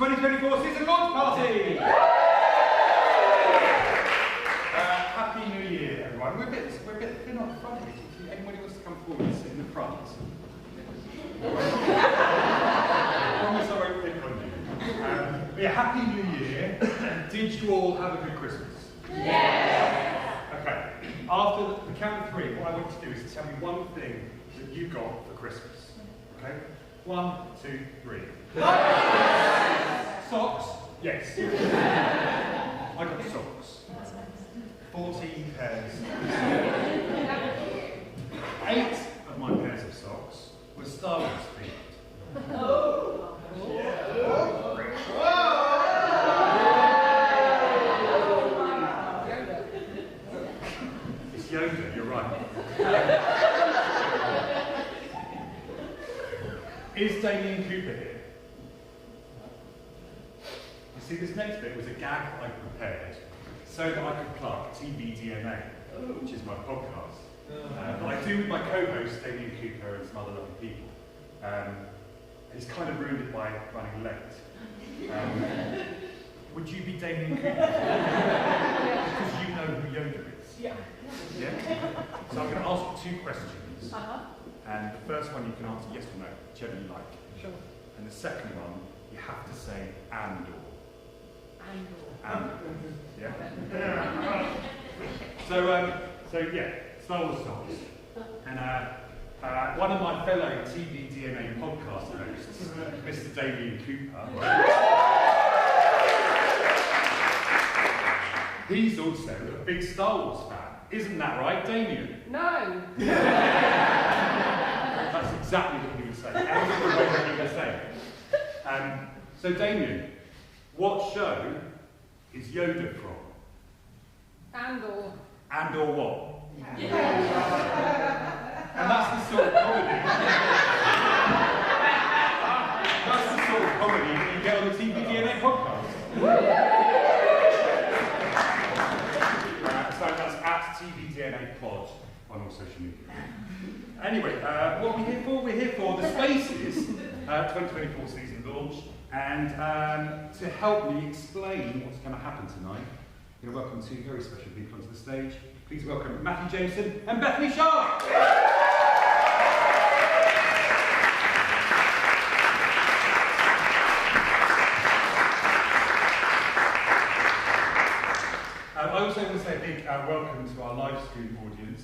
2024 season launch party! Happy New Year, everyone. We're a bit thin on the front here. If anybody wants to come forward and sit in the front. Promise I won't pick on you. Yeah, Happy New Year. Did you all have a good Christmas? Yeah! Okay. After the count of three, what I want to do is tell me one thing that you got for Christmas. Okay? 1, 2, 3. Socks? Yes. I got socks. 14 pairs. 8 of my pairs of socks were Star Wars themed. Oh! It's Yoda, you're right. Is Damien Cooper here? You see, this next bit was a gag that I prepared so that I could plug TVDMA, which is my podcast. That I do with my co-host, Damien Cooper, and some other lovely people. He's kind of ruined it by running late. Would you be Damien Cooper? Because you know who Yoda is. Yeah. Yeah? So I'm going to ask 2 questions. And the first one you can answer yes or no, whichever you like. Sure. And the second one, you have to say and/or. And/or. Yeah? So yeah, Star Wars songs. And one of my fellow TVDMA podcast hosts, Mr. Damien Cooper, he's also a big Star Wars fan. Isn't that right, Damien? No! That's exactly what he would say. That's the way that he would say it. So Damien, what show is Yoda from? And/or. And/or what? Yeah. And that's the sort of comedy. That's the sort of comedy that you get on the TVDNA podcast. So that's at TVDNA Pod on all social media. Anyway, what are we here for? We're here for the Spaces 2024 season launch, and to help me explain what's going to happen tonight, I'm going to welcome 2 very special people onto the stage. Please welcome Matthew Jameson and Bethany Sharp. I also want to say a big welcome to our live stream audience.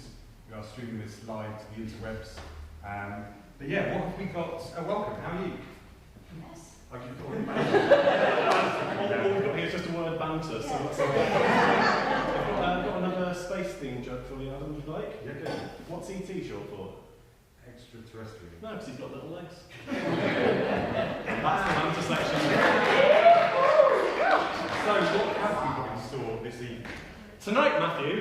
We are streaming this live to the interwebs. But yeah, what have we got? Welcome, how are you? Yes. All we've got here is just a word banter, so I've got another space theme joke for you, Adam, would you like? Yeah, good. What's ET short for? Extraterrestrial. No, because he's got little legs. That's the banter section. So, what have we got in store this evening? Tonight, Matthew,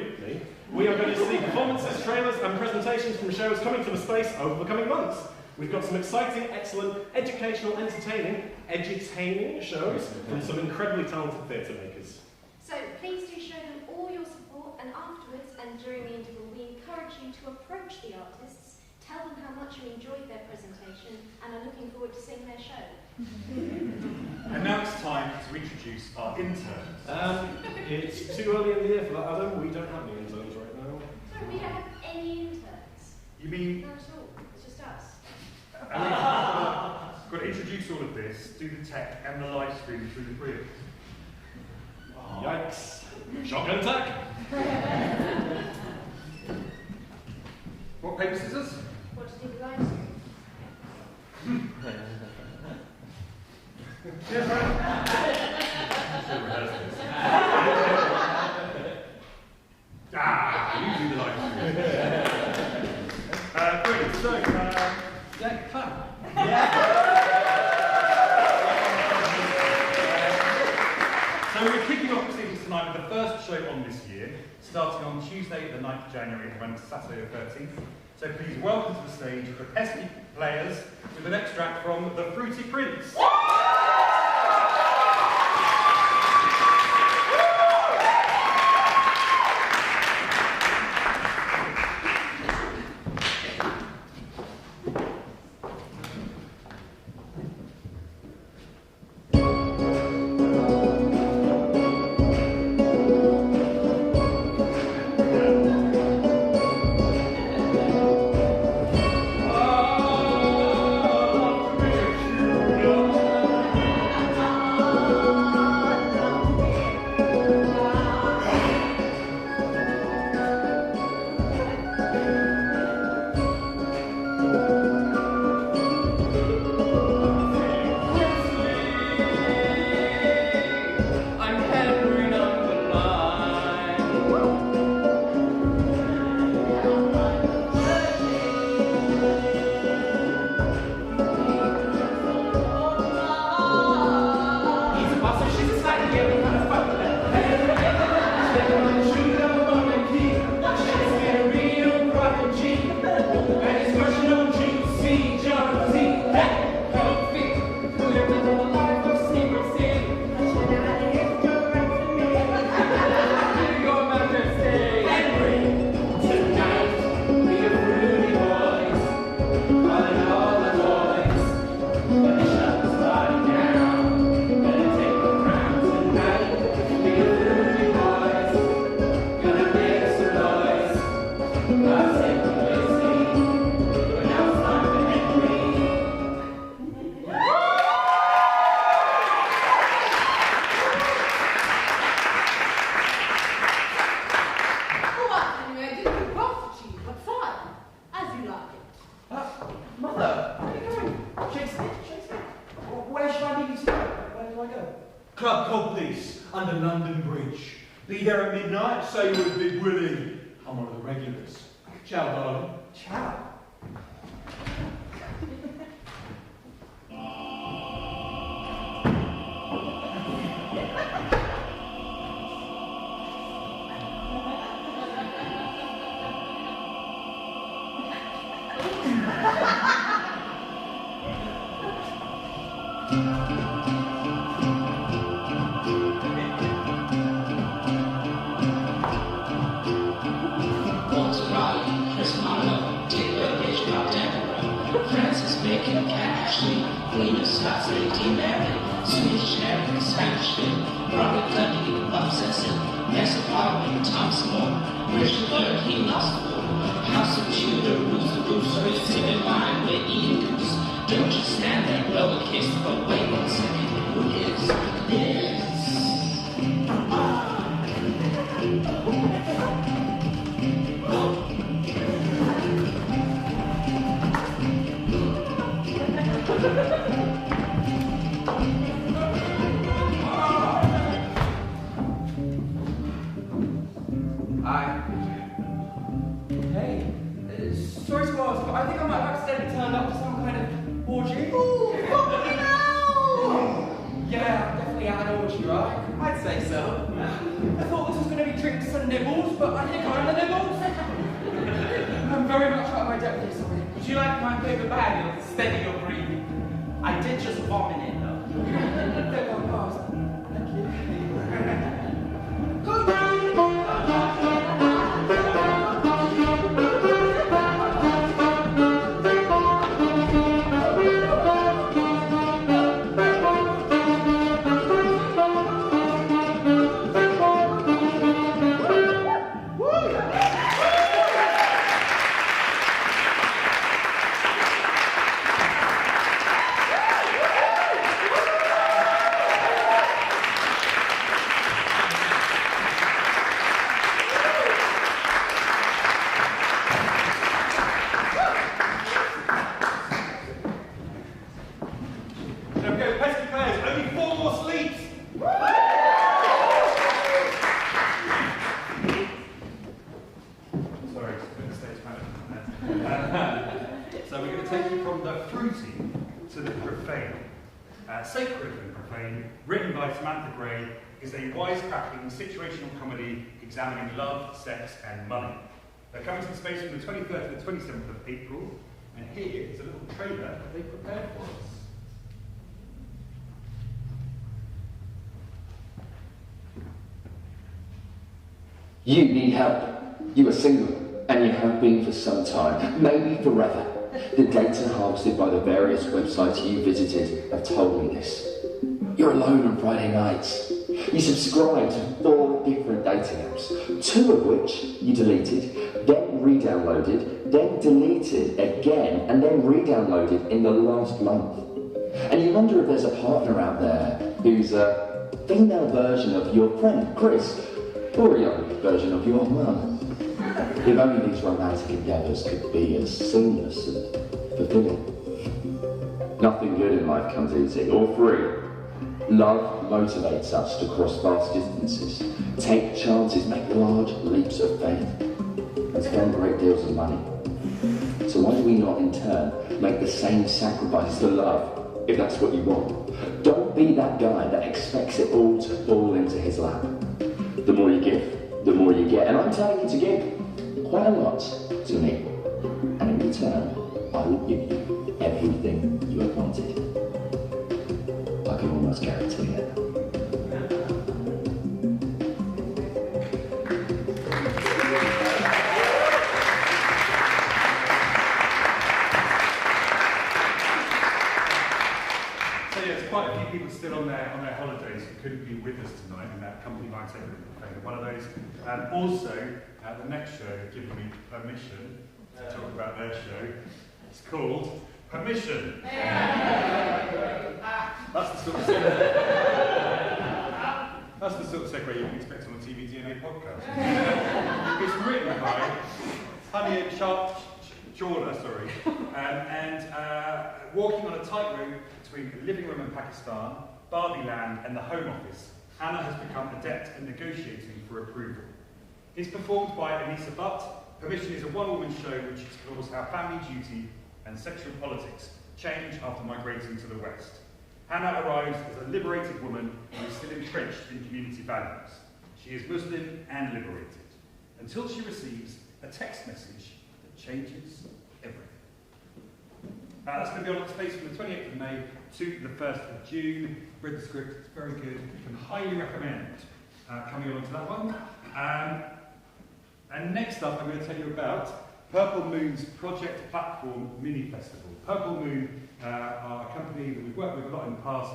we are going to see performances, trailers and presentations from shows coming to the space over the coming months. We've got some exciting, excellent, educational, edutaining shows from some incredibly talented theatre makers. So please do show them all your support, and afterwards and during the interval we encourage you to approach the artists, tell them how much you enjoyed their presentation and are looking forward to seeing their show. And now it's time to introduce our interns. It's too early in the year for that, Adam. We don't have any interns right now. So we don't have any interns. You mean, Not at all. It's just us. got to introduce all of this, do the tech and the live stream through the 3 of us. Yikes. Shotgun attack. Rock, paper, scissors? What to do with live stream? Yes, right. You do the live stream. Great, so, yeah, clap. So we're kicking off proceedings tonight with the first show on this year, starting on Tuesday the 9th of January and running to Saturday the 13th. So please welcome to the stage the Pesky Players with an extract from The Fruity Prince. don't see that don't fit. Living in a life of secrecy. Your Majesty. Henry, tonight we are fruity boys, calling all the boys. When the shut's starting down, gonna take the crown tonight. We are fruity boys, gonna make some noise. I'll take the whiskey, but now it's time for Henry. All right, anyway, I didn't do broth cheese, but fine, as you like it. Mother, where are you going? Shakespeare? Where should I lead you to go? Where do I go? Club Codpiece under London Bridge. Be there at midnight, say you with Big Willie. I'm one of the regulars. Ciao, darling. Ciao. Walter Raleigh, Chris Marlowe, Taylor Ridge, Bob Deborah, Francis Bacon, Cat Ashley, Lena Scott's Lady Mary, Swedish Mary, Spanish Bill, Robert Dudley, Bob Cecil, Master Parliament, Thomas More, Richard Bird, he lost the war, House of Tudor, rules the Bruce, Richard in line with Ian Goose. Don't just stand there and blow a kiss, but wait 1 second, who is this? Hi. Hey, sorry to ask, but I think I might have accidentally turned up to some kind of orgy. Ooh, fucking hell! Yeah, I've definitely had an orgy, right? I'd say so. I thought this was going to be drinks and nibbles, but I think I'm the nibbles. I'm very much out of my depth here, sorry. Would you like my paper bag? It'll steady your breathing. I did just vomit it though. Don't go past. Thank you. There we go, pesky players, only 4 more sleeps. Sorry, it's a bit of stage management there. So we're going to take you from the fruity to the profane. Sacred and Profane, written by Samantha Gray, is a wisecracking situational comedy examining love, sex and money. They're coming to the space from the 23rd to the 27th of April, and here is a little trailer that they prepared for us. You need help. You are single, and you have been for some time, maybe forever. The data harvested by the various websites you visited have told me this. You're alone on Friday nights. You subscribe to 4 different dating apps, 2 of which you deleted, then re-downloaded, then deleted again, and then re-downloaded in the last month. And you wonder if there's a partner out there who's a female version of your friend, Chris, or a young version of your mum. If only these romantic endeavours could be as seamless and fulfilling. Nothing good in life comes easy or free. Love motivates us to cross vast distances, take chances, make large leaps of faith, and spend great deals of money. So why do we not in turn make the same sacrifices for love, if that's what you want? Don't be that guy that expects it all to fall into his lap. The more you give, the more you get. And I'm telling you to give quite a lot to me. And in return, I will give you everything. everything you have wanted. I can almost guarantee it. Quite a few people still on their holidays who couldn't be with us tonight, and that company might take one of those. And also, the next show have given me permission to talk about their show. It's called Permission. That's the sort of segue you can expect on a TVDNA podcast. It's written by Honey and Chawla, and walking on a tightrope between the living room in Pakistan, Barbie Land, and the Home Office, Hannah has become adept in negotiating for approval. It's performed by Anissa Butt. Permission is a one-woman show which explores how family duty and sexual politics change after migrating to the West. Hannah arrives as a liberated woman who is still entrenched in community values. She is Muslim and liberated, until she receives a text message that changes everything. That's going to be on its face from the 28th of May to the 1st of June. Read the script, it's very good. You can highly recommend coming along to that one. And next up, I'm going to tell you about Purple Moon's Project Platform Mini Festival. Purple Moon are a company that we've worked with a lot in the past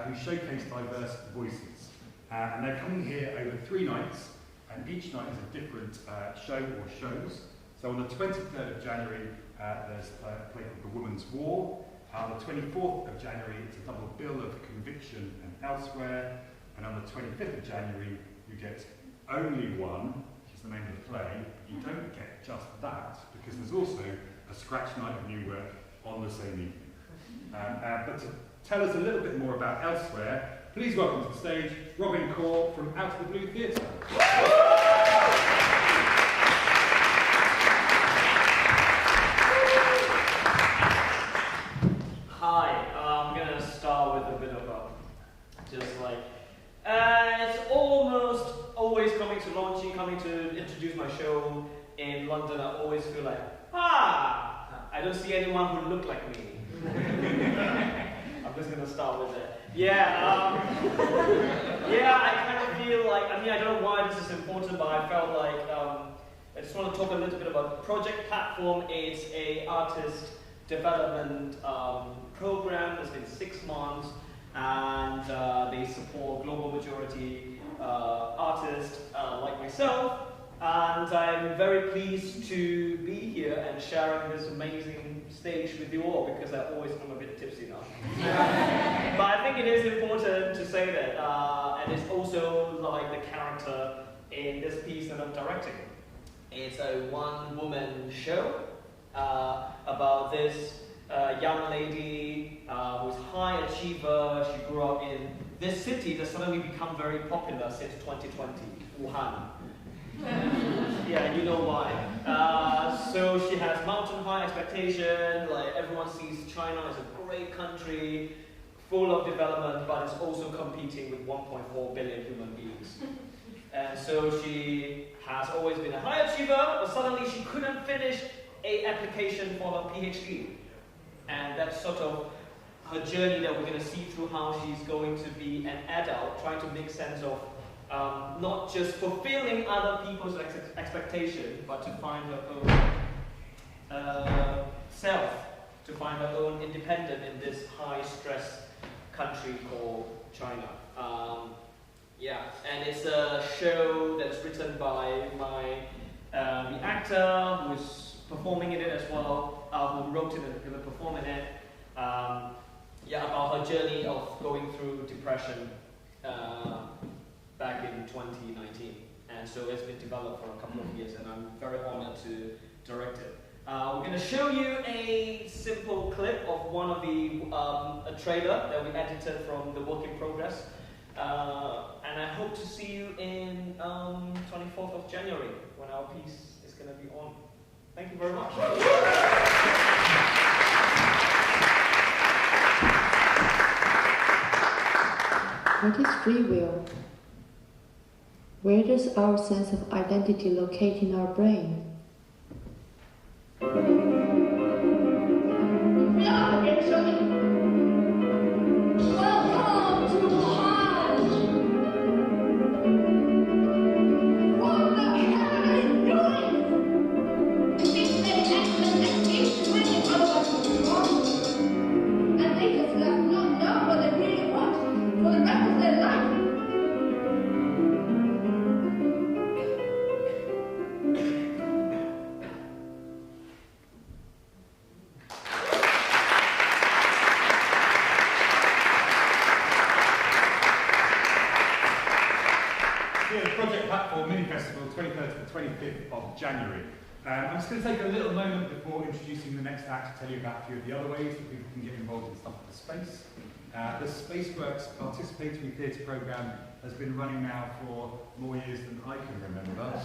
who showcase diverse voices. And they're coming here over 3 nights, and each night is a different show or shows. So on the 23rd of January, there's a play called The Woman's War. On the 24th of January, it's a double bill of Conviction and Elsewhere. And on the 25th of January, you get Only One, which is the name of the play. You don't get just that, because there's also a scratch night of new work on the same evening. But to tell us a little bit more about Elsewhere, please welcome to the stage Robin Corr from Out of the Blue Theatre. Hi, I'm going to start with a bit of it's almost always coming to introduce my show in London. I always feel like, I don't see anyone who look like me. I'm just going to start with that. I kind of feel like, I don't know why this is important, but I felt like I just want to talk a little bit about Project Platform. It's a artist development program that's been 6 months, and they support global majority artists like myself. And I'm very pleased to be here and sharing this amazing stage with you all, because I always am a bit tipsy now. But I think it is important to say that, and it's also like the character in this piece that I'm directing. It's a one-woman show about this young lady who's a high achiever. She grew up in this city that's suddenly become very popular since 2020, Wuhan. Yeah, you know why. So she has mountain high expectation, like everyone sees China as a great country, full of development, but it's also competing with 1.4 billion human beings. And so she has always been a high achiever, but suddenly she couldn't finish an application for her PhD. And that's sort of her journey that we're going to see through how she's going to be an adult, trying to make sense of not just fulfilling other people's expectation, but to find her own self, to find her own independence in this high-stress country called China. And it's a show that's written by the actor who's performing in it as well, who wrote it and going to perform in it. About her journey of going through depression back in 2019. And so it's been developed for a couple of years, and I'm very honored to direct it. We're going to show you a simple clip of one of the a trailer that we edited from the work in progress. And I hope to see you in 24th of January when our piece is going to be on. Thank you very much. What is free will? Where does our sense of identity locate in our brain? No! 23rd to the 25th of January. I'm just going to take a little moment before introducing the next act to tell you about a few of the other ways that people can get involved in stuff at the Space. The Spaceworks Participatory Theatre Programme has been running now for more years than I can remember.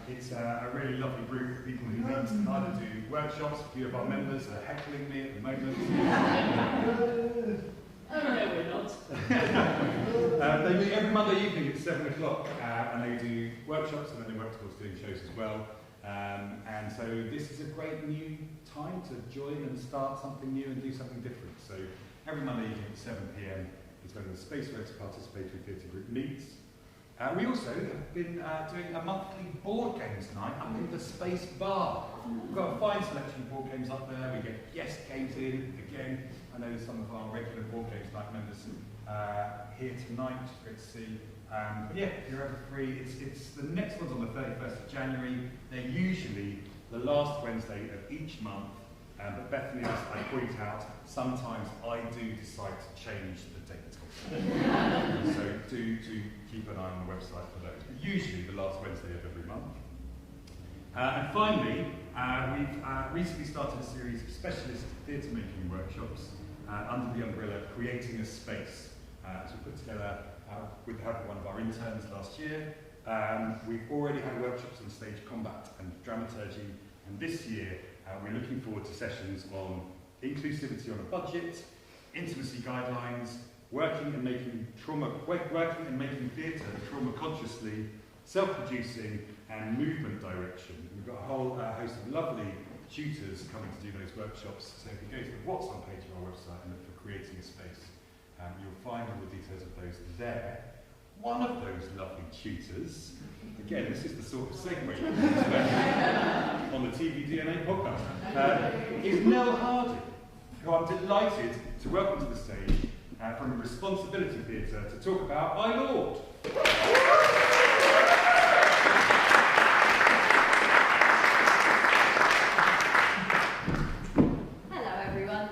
It's a really lovely group of people who meet and either do workshops. A few of our members are heckling me at the moment. Oh, no, we're not. They meet every Monday evening at 7 o'clock, and they do workshops, and then they work towards doing shows as well. And so this is a great new time to join and start something new and do something different. So every Monday evening at 7 p.m. is when the Spaceworks Participatory Theatre Group meets. We also have been doing a monthly board games night up in the Space Bar. We've got a fine selection of board games up there. We get guest games in again. I know some of our regular board games night members here tonight, which is great to see. But yeah, if you're ever free, it's the next one's on the 31st of January. They're usually the last Wednesday of each month. But Bethany, as I point out, sometimes I do decide to change the date. So do keep an eye on the website for those. But usually the last Wednesday of every month. And finally, we've recently started a series of specialist theatre making workshops under the umbrella Creating a Space. So we put together with the help of one of our interns last year. We've already had workshops on stage combat and dramaturgy, and this year we're looking forward to sessions on inclusivity on a budget, intimacy guidelines, working and making theatre trauma consciously, self-producing, and movement direction. We've got a whole host of lovely tutors coming to do those workshops. So if you go to the What's On page of our website and look for Creating a Space, you'll find all the details of those there. One of those lovely tutors, again, this is the sort of segue on the TV DNA podcast, is Nell Hardy, who I'm delighted to welcome to the stage from Responsibility Theatre to talk about I Lord. Hello everyone.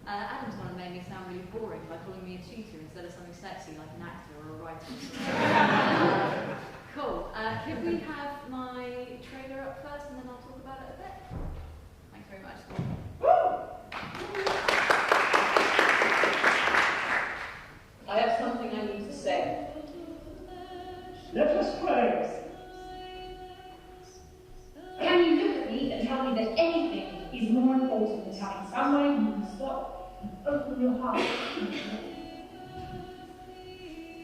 Adam's one made me sound really boring by calling me a tutor instead of something sexy like an actor or a writer. Cool. Could we have my trailer up first and then I'll talk about it a bit? Thanks very much. I have something I need to say. Let us pray. Can you look at me and tell me that anything is more important than having somewhere you can stop and open your heart?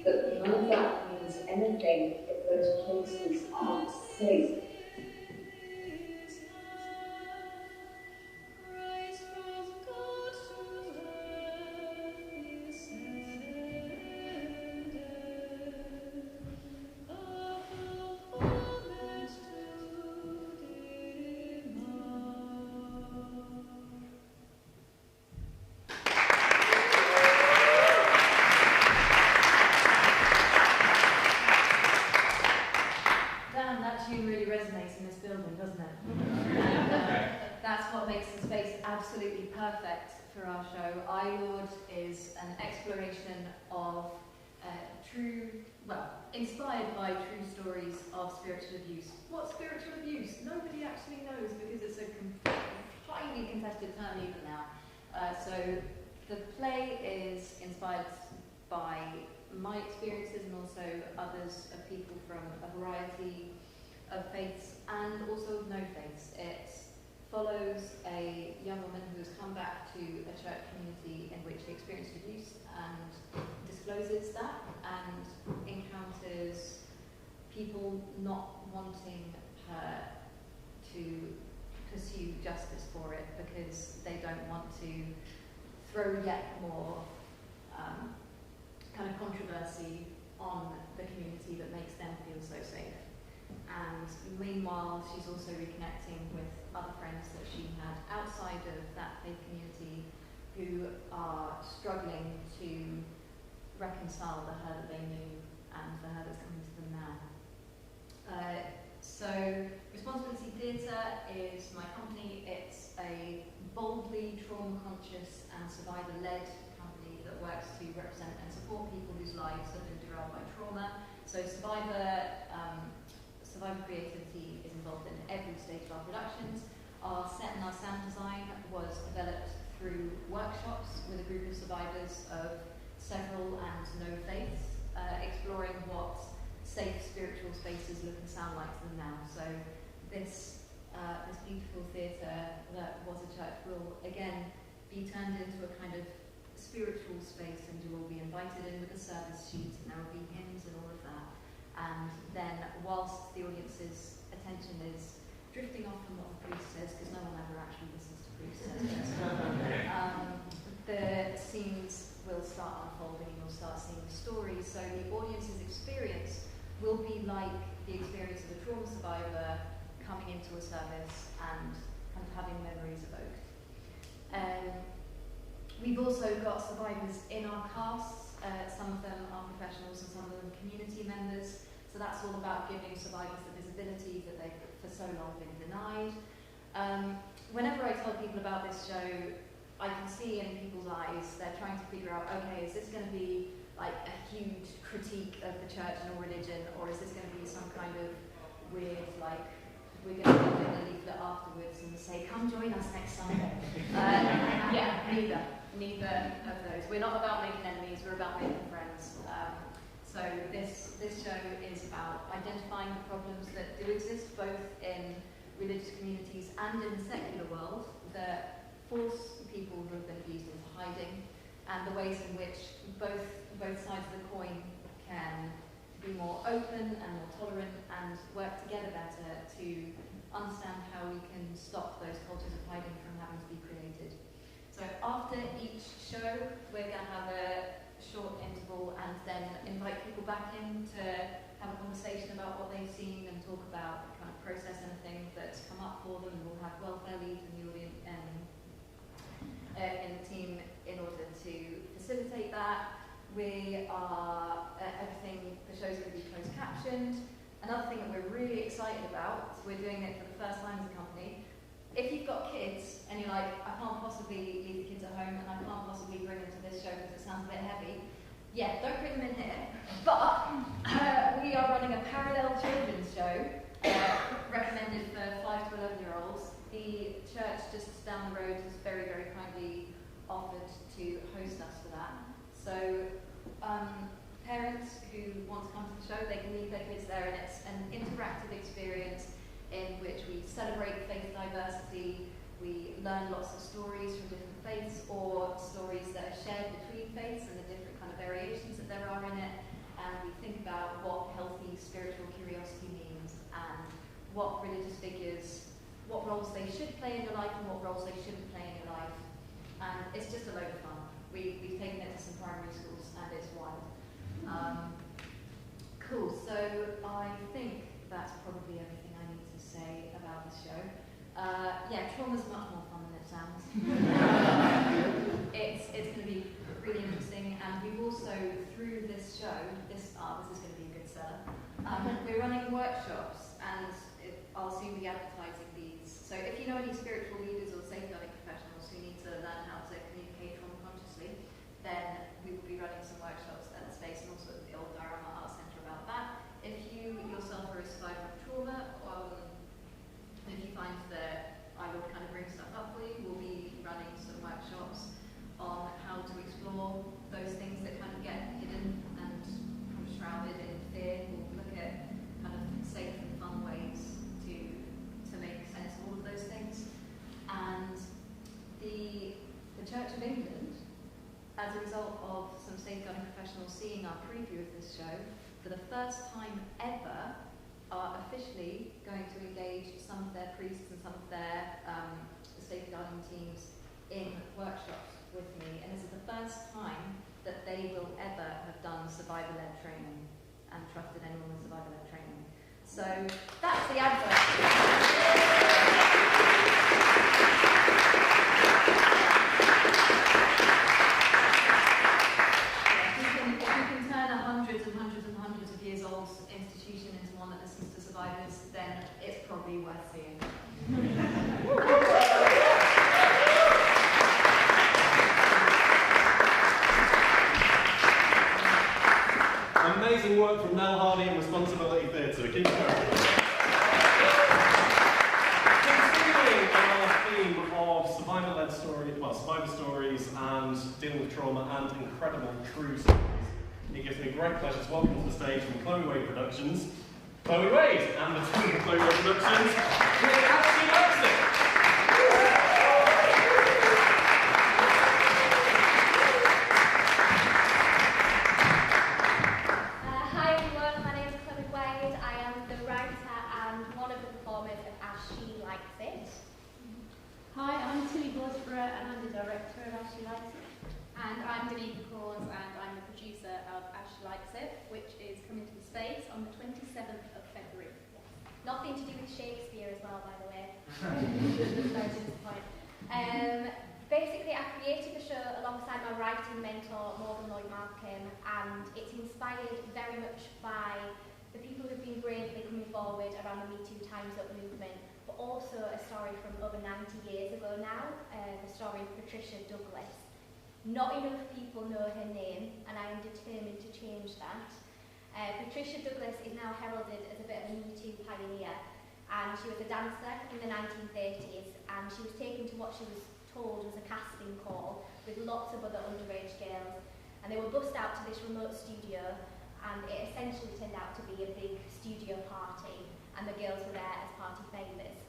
But none of that means anything if those places aren't safe. Absolutely perfect for our show. I Lord is an exploration of inspired by true stories of spiritual abuse. What spiritual abuse? Nobody actually knows because it's a highly contested term even now. So the play is inspired by my experiences and also others of people from a variety of faiths and also of no faiths. It follows a young woman who has come back to a church community in which she experienced abuse and discloses that and encounters people not wanting her to pursue justice for it because they don't want to throw yet more kind of controversy on the community that makes them feel so safe. And meanwhile, she's also reconnecting with other friends that she had outside of that faith community who are struggling to reconcile the her that they knew and the her that's coming to them now. So Responsibility Theatre is my company. It's a boldly trauma-conscious and survivor-led company that works to represent and support people whose lives have been derailed by trauma. So survivor survivor creativity is involved in every stage of our productions. Our set and our sound design was developed through workshops with a group of survivors of several and no faiths, exploring what safe spiritual spaces look and sound like to them now. So this beautiful theatre that was a church will again be turned into a kind of spiritual space, and you will be invited in with a service sheet, and there will be hymns and all of that. And then whilst the audience's attention is drifting off from what the priest says, because no one ever actually listens to priest says this, the scenes will start unfolding and you'll start seeing stories. So the audience's experience will be like the experience of a trauma survivor coming into a service and kind of having memories evoked. We've also got survivors in our casts. Some of them are professionals and some of them community members. So that's all about giving survivors the visibility that they've for so long been denied. Whenever I tell people about this show, I can see in people's eyes they're trying to figure out, okay, is this going to be like a huge critique of the church and all religion, or is this going to be some kind of weird, like, we're going to give a leaflet afterwards and say, come join us next Sunday? Yeah, neither of those. We're not about making enemies, we're about making friends. So this show is about identifying the problems that do exist both in religious communities and in the secular world that force people who have been abused into hiding, and the ways in which both sides of the coin can be more open and more tolerant and work together better to understand how we can stop those cultures of hiding from having to be created. So after each show, we're going to have a short interval and then invite people back in to have a conversation about what they've seen and talk about, kind of process anything that's come up for them. We'll have welfare leads in the audience in the team in order to facilitate that. We are, the show's going to be closed captioned. Another thing that we're really excited about, we're doing it for the first time as a company. If you've got kids and you're like, I can't possibly leave the kids at home and I can't possibly bring them to this show because it sounds a bit heavy, yeah, don't bring them in here. But we are running a parallel children's show recommended for 5 to 11-year-olds. The church just down the road has very, very kindly offered to host us for that. So parents who want to come to the show, they can leave their kids there, and it's an interactive experience in which we celebrate faith diversity, we learn lots of stories from different faiths or stories that are shared between faiths and the different kind of variations that there are in it, and we think about what healthy spiritual curiosity means and what religious figures, what roles they should play in your life and what roles they shouldn't play in your life. And it's just a load of fun. We've taken it to some primary schools and it's wild. Cool, so I think that's probably everything I need to say about the show. Yeah, trauma's much more fun than it sounds. It's going to be really interesting, and we've also, through this show, this is going to be a good seller, we're running workshops, and I'll soon be advertising these. So if you know any spiritual leaders or safeguarding professionals who need to learn how to communicate trauma consciously, then we will be running some workshops at the space, and also at the old Diorama Art Centre about that. If you yourself are a survivor of trauma, if you find that I will kind of bring stuff up for you, we'll be running some workshops on how to explore those things that kind of get hidden and kind of shrouded in fear. We'll look at kind of safe and fun ways to make sense of all of those things. And the Church of England, as a result of some safeguarding professionals seeing our preview of this show, for the first time ever, are officially going to engage some of their priests and some of their safeguarding teams in workshops with me. And this is the first time that they will ever have done survivor-led training and trusted anyone with survivor-led training. So that's the advert. Hundreds and hundreds of years old institution into one that listens to survivors, then it's probably worth seeing. Amazing work from Mel Hardy and Responsibility Theatre. Keep going. stories and dealing with trauma and incredible true stories. It gives me great pleasure to welcome to the stage from Chloe Wade Productions, Chloe Wade, and the team of Chloe Wade Productions, with Ashley Laxton. Hi everyone, my name is Chloe Wade. I am the writer and one of the performers of As She Likes It. Hi, I'm Tilly Bosborough and I'm the director of As She Likes It. And I'm Danica Cause and I'm the producer of As She Likes It, which is coming to the States on the 27th of February. Nothing to do with Shakespeare as well, by the way. Sorry to disappoint. Basically, I created the show alongside my writing mentor, Morgan Lloyd Malcolm, and it's inspired very much by the people who've been bravely coming forward around the Me Too Time's Up movement, but also a story from over 90 years ago now, the story of Patricia Douglas. Not enough people know her name, and I am determined to change that. Patricia Douglas is now heralded as a bit of a Me Too pioneer, and she was a dancer in the 1930s, and she was taken to what she was told was a casting call with lots of other underage girls, and they were bussed out to this remote studio, and it essentially turned out to be a big studio party, and the girls were there as party favours.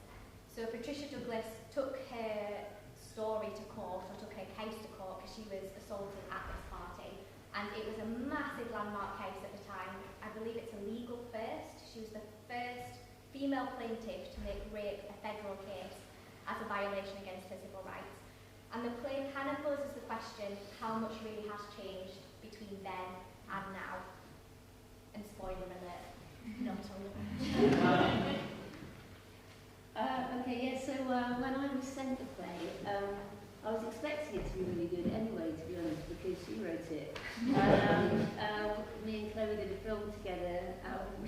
So Patricia Douglas took her story to court, or took her case to court, because she was assaulted at this party, and it was a massive landmark case at the time. I believe it's a legal first. She was the first female plaintiff to make rape a federal case as a violation against her civil rights. And the play kind of poses the question, how much really has changed between then and now? And spoiler alert, not a lot. Okay, yeah, so when I was sent the play, I was expecting it to be really good anyway, to be honest, because she wrote it. Me and Chloe did a film together,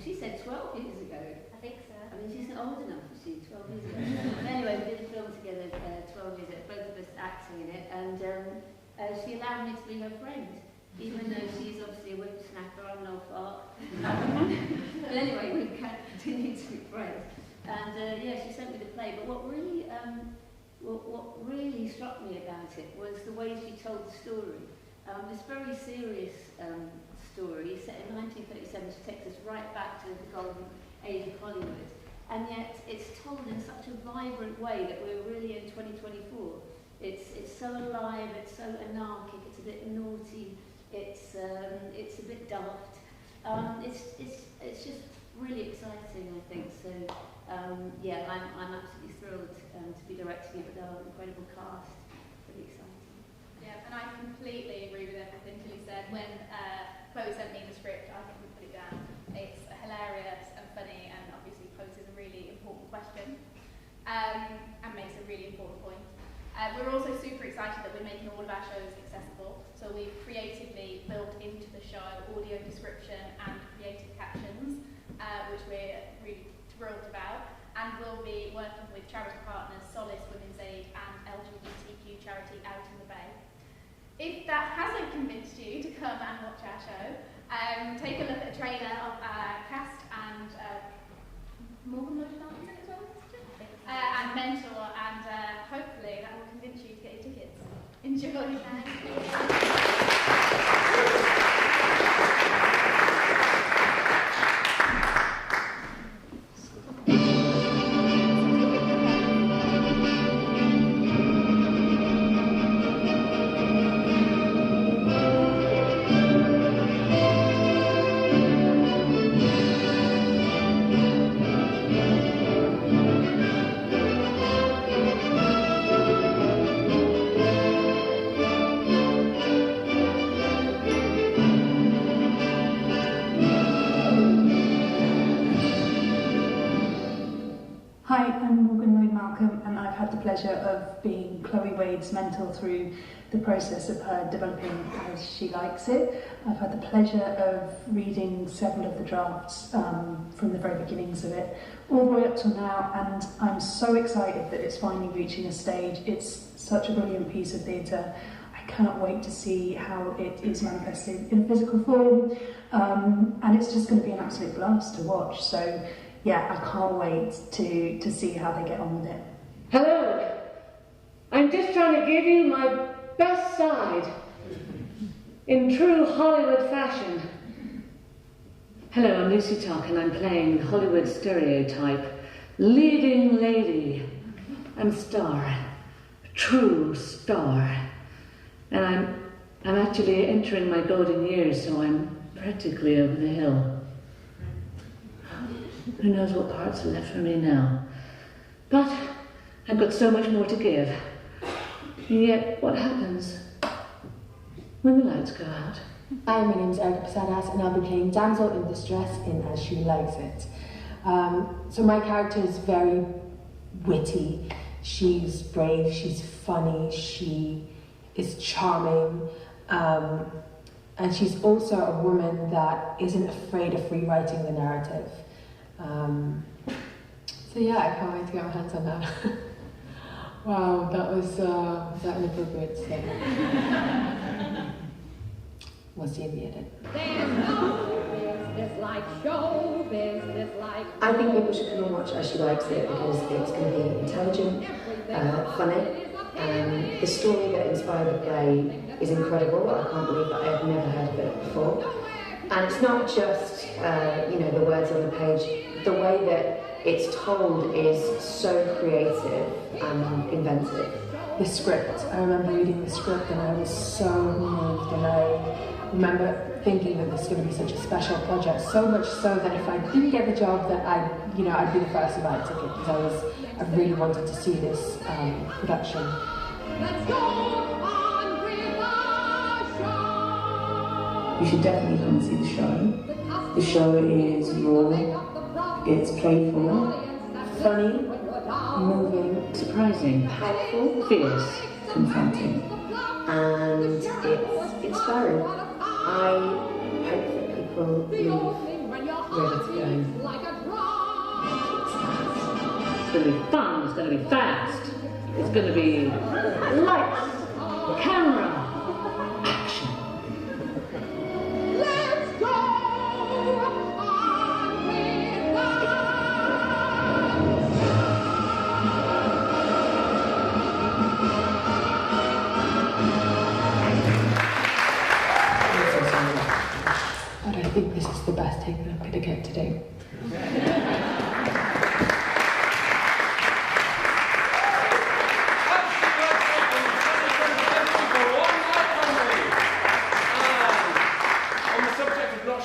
she said 12 years ago. I think so. I mean, she's not old enough, is she? 12 years ago. But anyway, we did a film together 12 years ago, both of us acting in it, and she allowed me to be her friend, even though she's obviously a whippersnapper, I'm an old fart. But anyway, we continued to be friends. And yeah, she sent me the play, but what really struck me about it was the way she told the story. This very serious story set in 1937, she takes us right back to the golden age of Hollywood, and yet it's told in such a vibrant way that we're really in 2024. It's so alive, it's so anarchic, it's a bit naughty, it's a bit daft. It's just really exciting, I think. So yeah, I'm absolutely thrilled to be directing it with our incredible cast. Pretty exciting. Yeah, and I completely agree with everything Tilly said. When Chloe sent me the script, I couldn't put it down. It's hilarious and funny, and obviously poses a really important question and makes a really important point. We're also super excited that we're making all of our shows accessible. So we've creatively built into the show audio description and creative captions, which we're really thrilled about. And we'll be working with charity partners Solace Women's Aid and LGBTQ charity Out in the Bay. If that hasn't convinced you to come and watch our show, take a look at a trailer of our cast and Morgan Lloyd Malcolm as well, and Mentor, and hopefully that will convince you to get your tickets. Enjoy. Hi, I'm Morgan Lloyd Malcolm, and I've had the pleasure of being Chloe Wade's mentor through the process of her developing As She Likes It. I've had the pleasure of reading several of the drafts from the very beginnings of it, all the way up till now, and I'm so excited that it's finally reaching a stage. It's such a brilliant piece of theatre. I cannot wait to see how it is manifested in physical form, and it's just going to be an absolute blast to watch. So yeah, I can't wait to see how they get on with it. Hello, I'm just trying to give you my best side, in true Hollywood fashion. Hello, I'm Lucy Tuck, and I'm playing the Hollywood stereotype, leading lady and star, true star. And I'm actually entering my golden years, so I'm practically over the hill. Who knows what parts are left for me now? But I've got so much more to give. And yet, what happens when the lights go out? Hi, my name is Erica Posadas, and I'll be playing Damsel in Distress in As She Likes It. So my character is very witty. She's brave, she's funny, she is charming, and she's also a woman that isn't afraid of rewriting the narrative. So yeah, I can't wait to get my hands on that. Wow, that was that inappropriate to say? We'll see in the edit. There's no business like show business like. I think people should come and watch As She Likes It because it's going to be intelligent, funny, and the story that inspired the play is incredible. I can't believe that I have never heard of it before. And it's not just, the words on the page. The way that it's told is so creative and inventive. The script. I remember reading the script and I was so moved, and I remember thinking that this was going to be such a special project, so much so that if I didn't get the job, that I'd be the first to buy a ticket, because I really wanted to see this production. Let's go on with the show. You should definitely come and see the show. The show is raw, it's playful, funny, moving, surprising, powerful, fierce, confronting, and it's inspiring. I hope that people leave ready to go. It's going to be fun, it's going to be fast, it's going to be lights, camera, action. Let's go on with But I think this is the best take that I'm going to get today.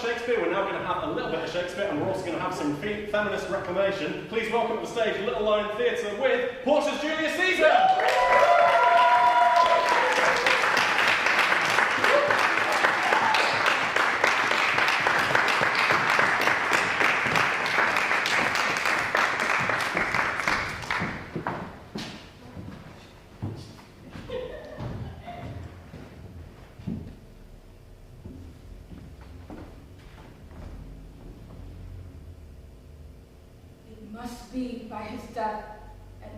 Shakespeare, we're now going to have a little bit of Shakespeare, and we're also going to have some feminist reclamation. Please welcome to the stage Little Lion Theatre with Portia's Julius Caesar! Must be by his death, and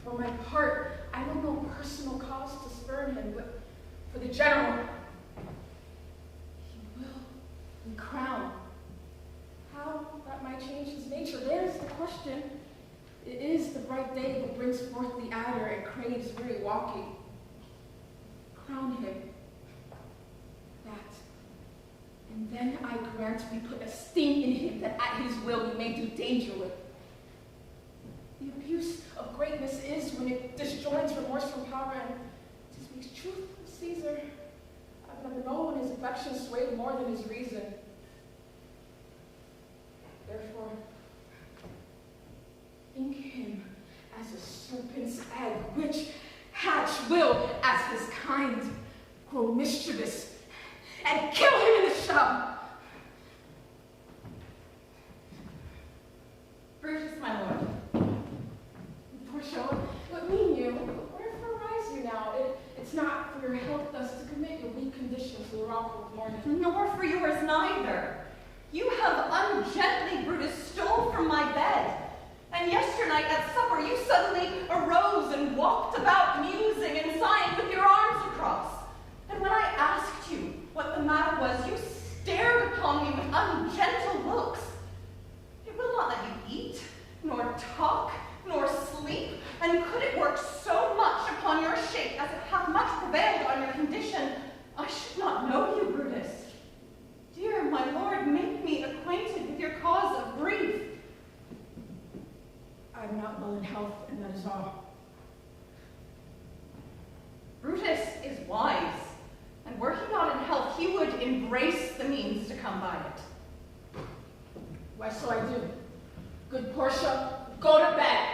for my part, I know no personal cause to spurn him, but for the general, he will be crowned. How that might change his nature, there's the question. It is the bright day that brings forth the adder and craves weary walking. Crown him. That. And then I grant we put a sting in him that at his will we may do danger with. The abuse of greatness is when it disjoins remorse from power and speaks truth of Caesar. I've never known his affection swayed more than his reason. Therefore, think him as a serpent's egg, which hatch will, as his kind, grow mischievous, and kill him in the shell. Brutus, my lord. Portia, what mean you? Wherefore rise you now? It's not for your health thus to commit your weak condition to the wrongful morning. Nor for yours neither. You have ungently, Brutus, stole from my bed. And yesternight at supper you suddenly arose and walked about musing and sighing with your arms across. And when I asked you what the matter was, you stared upon me with ungentle looks. It will not let you eat, nor talk, nor sleep, and could it work so much upon your shape as it hath much prevailed on come by it. Why, so I do. Good Portia, go to bed.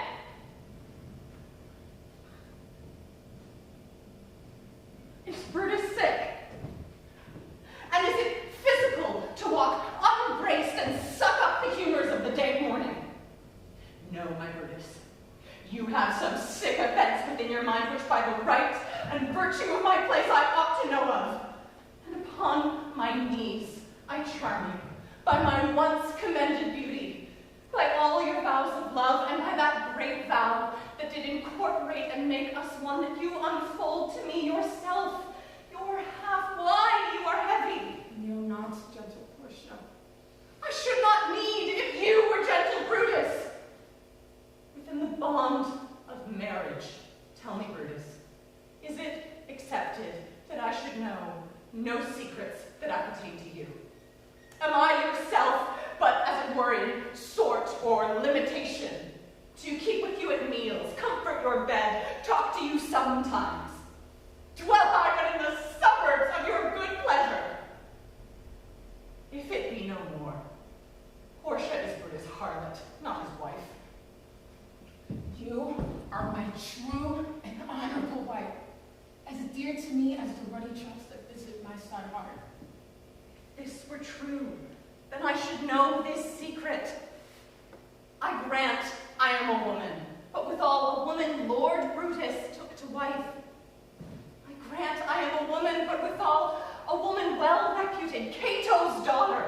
Is Brutus sick? And is it physical to walk unbraced and suck up the humors of the day morning? No, my Brutus. You have some sick offense within your mind which by the right and virtue of my place I ought to know of. And upon my knees I charm you by my once commended beauty, by all your vows of love, and by that great vow that did incorporate and make us one that you unfold to me yourself. You're half wine, you are heavy. Kneel not, gentle Portia. I should not need if you were gentle Brutus. Within the bond of marriage, tell me, Brutus, is it accepted that I should know no secrets that appertain to you? Am I yourself but, as it were, in sort or limitation, to keep with you at meals, comfort your bed, talk to you sometimes? Dwell I but in the suburbs of your good pleasure? If it be no more, Portia is Brutus' harlot, not his wife. You are my true and honorable wife, as dear to me as the ruddy troughs that visit my sad heart. If this were true, then I should know this secret. I grant I am a woman, but withal a woman Lord Brutus took to wife. I grant I am a woman, but withal a woman well reputed, Cato's daughter.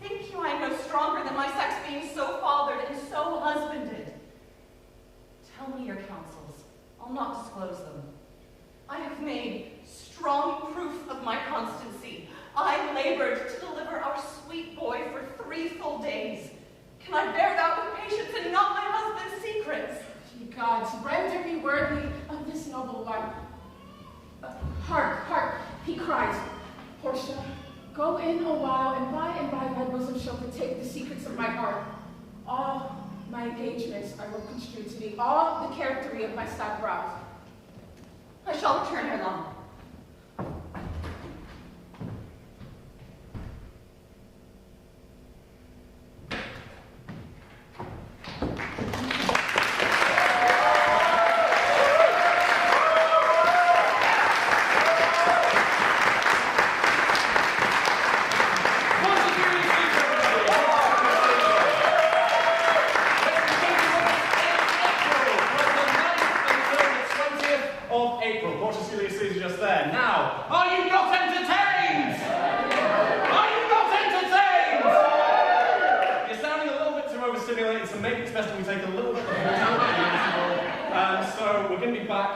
Think you I am no stronger than my sex, being so fathered and so husbanded? Tell me your counsels. I'll not disclose them. I have made strong proof of my constancy. I labored to deliver our sweet boy for 3 full days. Can I bear that with patience and not my husband's secrets? Ye gods, render me worthy of this noble one. Hark, hark, he cries. Portia, go in a while, and by thy bosom shall partake the secrets of my heart. All my engagements I will construe to thee, all the charactery of my sad brows. I shall return ere long.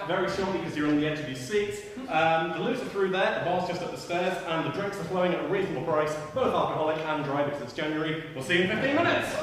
Very shortly because you're on the edge of your seats. The loos are through there, the bar's just up the stairs, and the drinks are flowing at a reasonable price, both alcoholic and dry because it's January. We'll see you in 15 minutes.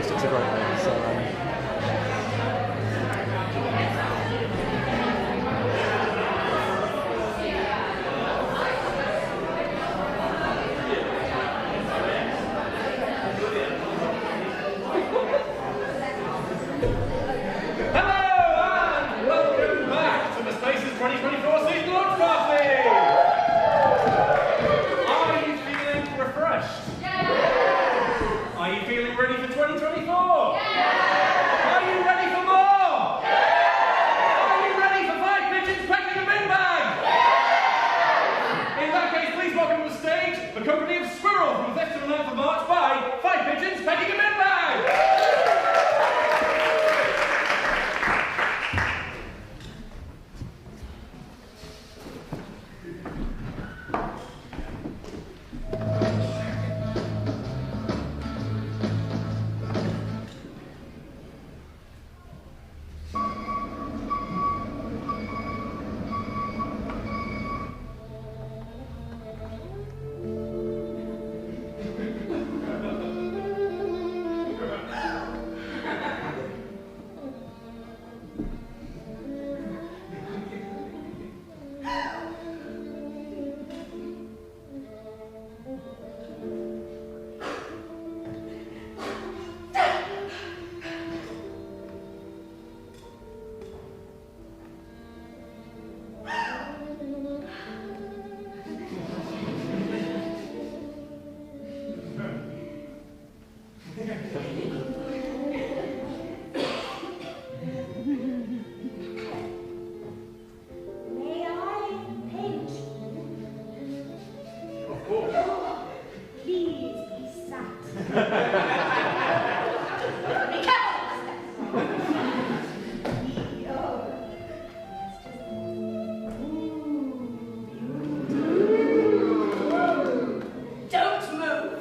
acoustic's a great one. So, Welcome back to the Spaces 2024 season launch party! Are you feeling refreshed? Yeah! Are you feeling ready for 2024? Yeah! Are you ready for more? Yeah! Are you ready for 5 pigeons pecking a bin bag? Yeah! In that case, please welcome to the stage the company of Squirrel from the 5th to the 9th of March by 5 pigeons pecking a bin bag! May I paint you? Of course. Please be sat. Be careful. Don't move.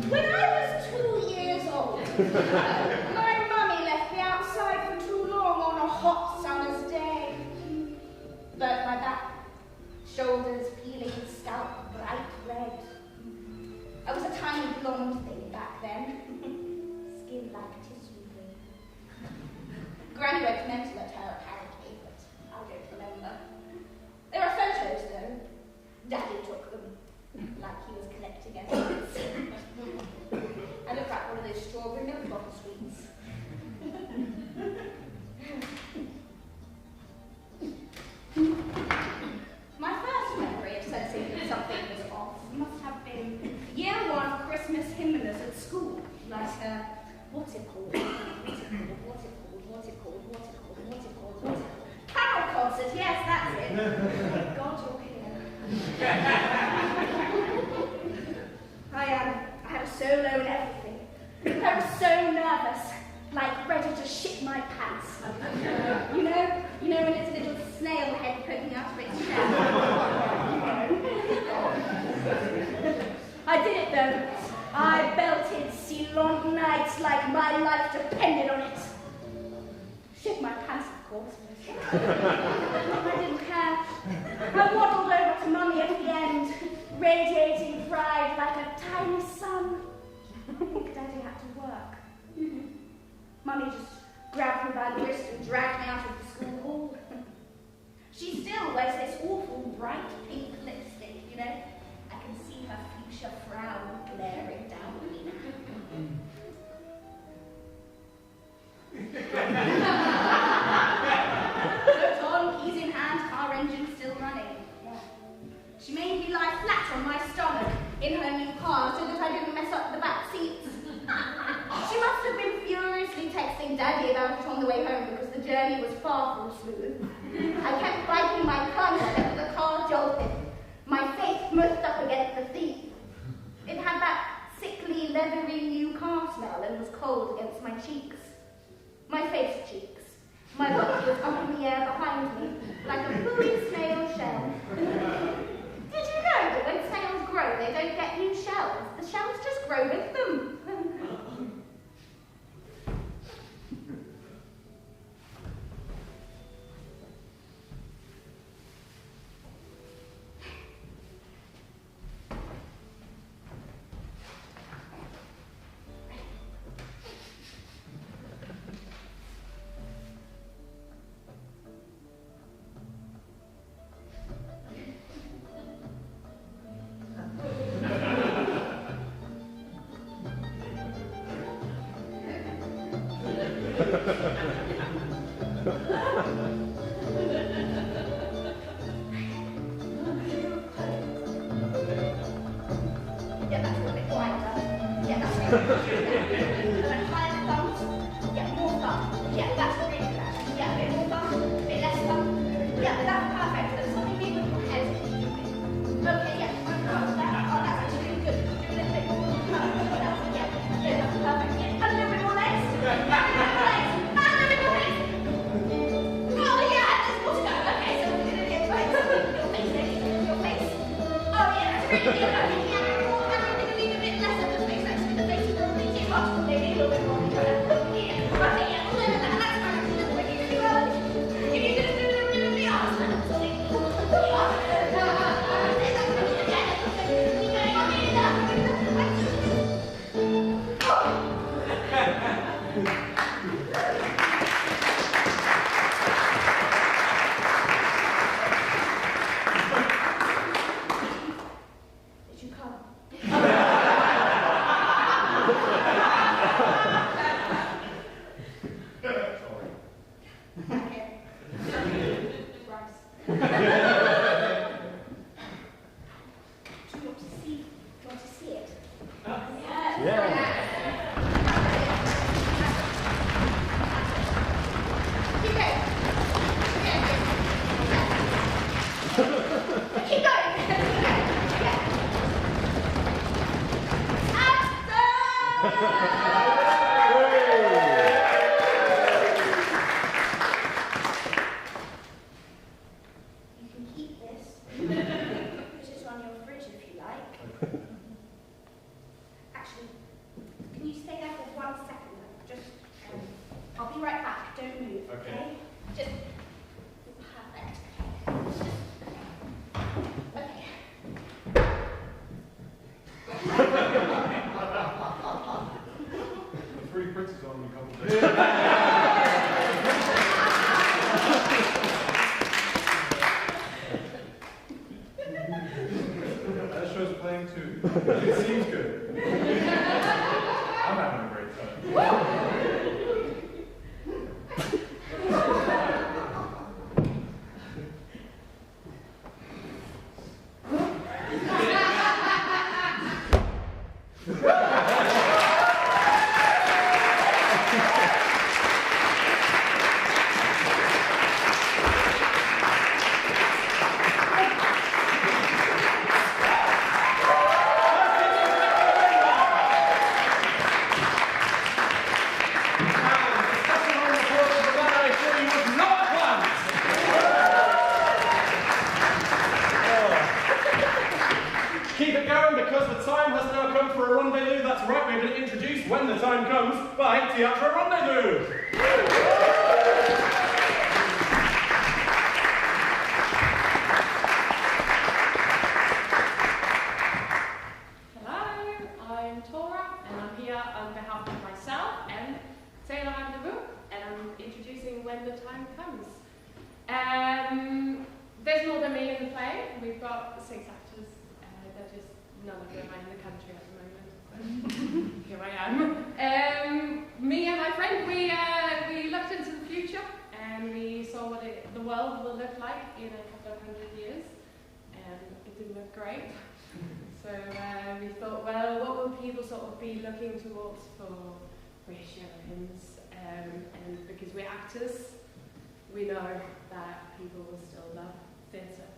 When I was 2 years old, my mummy left me outside for too long on a hot summer's day. Burnt my back, shoulders peeling, scalp bright red. I was a tiny blonde thing back then, skin like tissue paper. Granny went mental at her apparently, but I don't remember. There are photos though. Daddy took them, like he was collecting evidence. I look like one of those strawberry milk bottle sweets. My first memory of sensing that something was off must have been year 1 Christmas hymners at school. Like, what's it called? Carol concert, yes, that's it. Thank God you're here. I had a solo and everything. I was so nervous, like ready to shit my pants. You know when it's a little snail head poking out of its shell. I did it though. I belted Ceylon nights like my life depended on it. Shit my pants, of course. I didn't care. I waddled over to Mummy at the end, radiating pride like a tiny sun. I think Daddy had to work. Mummy just grabbed me by the wrist and dragged me out of the school hall. She still wears this awful bright pink lipstick, you know. I can see her fuchsia frown glaring down at me. Coat on, keys in hand, car engine still running. Yeah. She made me lie flat on my stomach in her new car so that I didn't mess up the back seats. She must have been furiously texting Daddy about it on the way home because the journey was far from smooth. I kept biting my tongue as the car jolted, my face smushed up against the seat. It had that sickly, leathery new car smell and was cold against my cheeks. My face cheeks. My body was up in the air behind me, like a pooey snail shell. Did you know that when snails grow, they don't get new shells? The shells just grow with them. It seems good. I'm having a great time. Keep it going because the time has now come for a rendezvous. That's right, we're going to introduce When the Time Comes by Teatro Rendezvous. Hello, I'm Tora and I'm here on behalf of myself and Taylor Rendezvous and I'm introducing When the Time Comes. There's more than me in the play. We've got 6 actors. They're just none of them are in the country at the moment. So here I am. Me and my friend, we looked into the future and we saw what the world will look like in a couple of 100 years, and it didn't look great. So we thought, well, what will people sort of be looking towards for reassurance? And because we're actors, we know that people will still love theatre,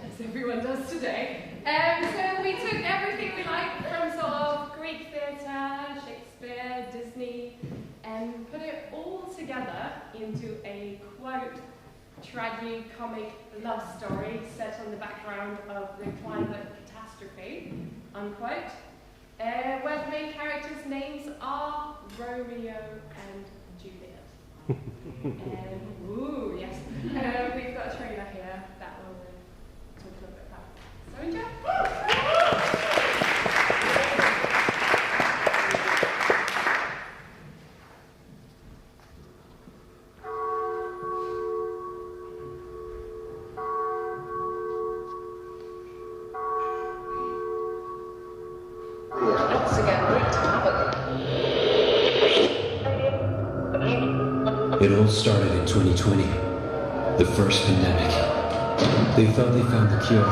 as everyone does today. So we took everything we like from sort of Greek theatre, Shakespeare, Disney, and put it all together into a, quote, tragi-comic love story set on the background of the climate catastrophe, unquote, where the main characters' names are Romeo and Juliet. Ooh, yes. We've got a trailer here that will talk a little bit about it. So enjoy. Once again, great to have It all started in 2020, the first pandemic. They thought they found the cure,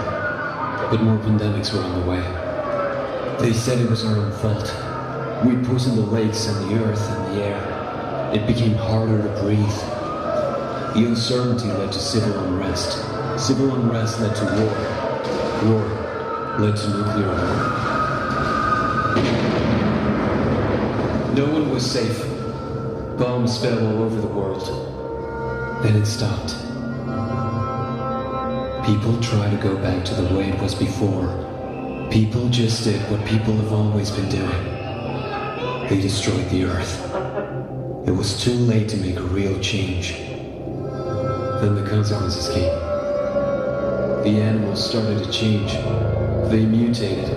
but more pandemics were on the way. They said it was our own fault. We poisoned the lakes and the earth and the air. It became harder to breathe. The uncertainty led to civil unrest. Civil unrest led to war. War led to nuclear war. No one was safe. Bombs fell all over the world. Then it stopped. People tried to go back to the way it was before. People just did what people have always been doing. They destroyed the earth. It was too late to make a real change. Then the consequences came. The animals started to change. They mutated,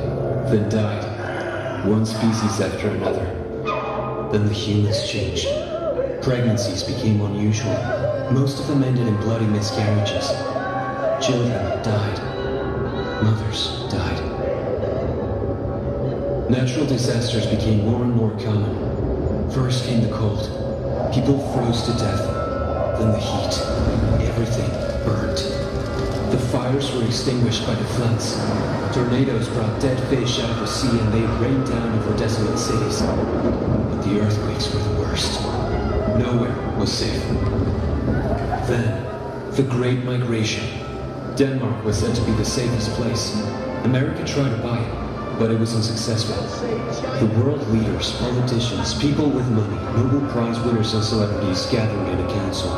then died, one species after another. Then the humans changed. Pregnancies became unusual. Most of them ended in bloody miscarriages. Children died. Mothers died. Natural disasters became more and more common. First came the cold. People froze to death. Then the heat. Everything burned. The fires were extinguished by the floods. Tornadoes brought dead fish out of the sea and they rained down over desolate cities. But the earthquakes were the worst. Nowhere was safe. Then, the Great Migration. Denmark was said to be the safest place. America tried to buy it, but it was unsuccessful. The world leaders, politicians, people with money, Nobel Prize winners and celebrities gathered in a council.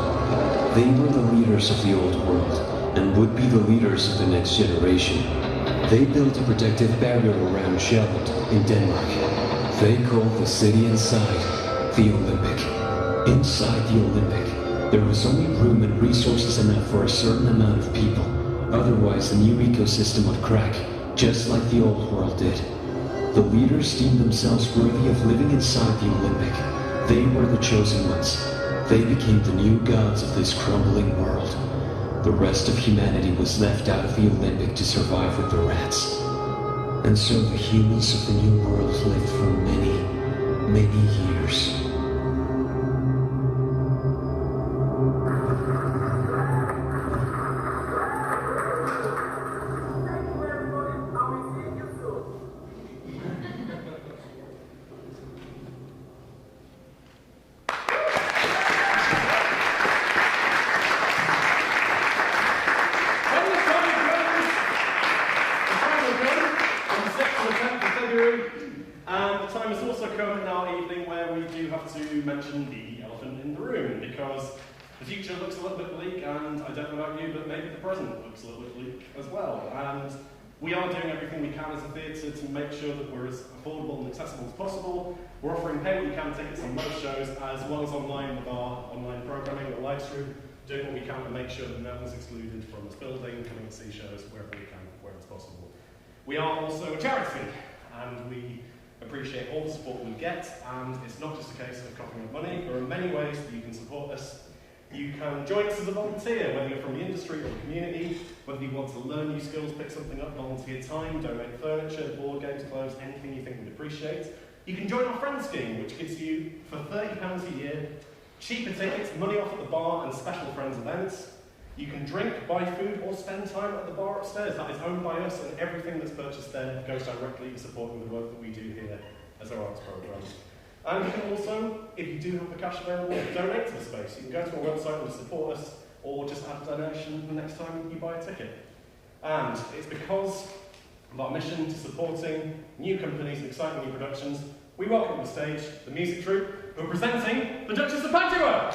They were the leaders of the old world, and would be the leaders of the next generation. They built a protective barrier around Sjælland in Denmark. They called the city inside the Olympic. Inside the Olympic, there was only room and resources enough for a certain amount of people. Otherwise, the new ecosystem would crack, just like the old world did. The leaders deemed themselves worthy of living inside the Olympic. They were the chosen ones. They became the new gods of this crumbling world. The rest of humanity was left out of the Olympic to survive with the rats. And so the humans of the new world lived for many, many years. Mention the elephant in the room, because the future looks a little bit bleak, and I don't know about you, but maybe the present looks a little bit bleak as well. And we are doing everything we can as a theatre to make sure that we're as affordable and accessible as possible. We're offering pay-what-you-can tickets on most shows, as well as online with our online programming or live stream, doing what we can to make sure that no one's excluded from this building, coming to see shows wherever we can, where it's possible. We are also a charity, and we appreciate all the support we get, and it's not just a case of coughing up money. There are many ways that you can support us. You can join us as a volunteer, whether you're from the industry or the community, whether you want to learn new skills, pick something up, volunteer time, donate furniture, board games, clothes, anything you think we'd appreciate. You can join our friend scheme, which gives you, for £30 a year, cheaper tickets, money off at the bar, and special friends events. You can drink, buy food, or spend time at the bar upstairs. That is owned by us, and everything that's purchased there goes directly to supporting the work that we do here as our arts programme. And you can also, if you do have the cash available, donate to the space. You can go to our website and support us, or just add a donation the next time you buy a ticket. And it's because of our mission to supporting new companies and exciting new productions, we welcome to the stage the music troupe who are presenting The Duchess of Padua!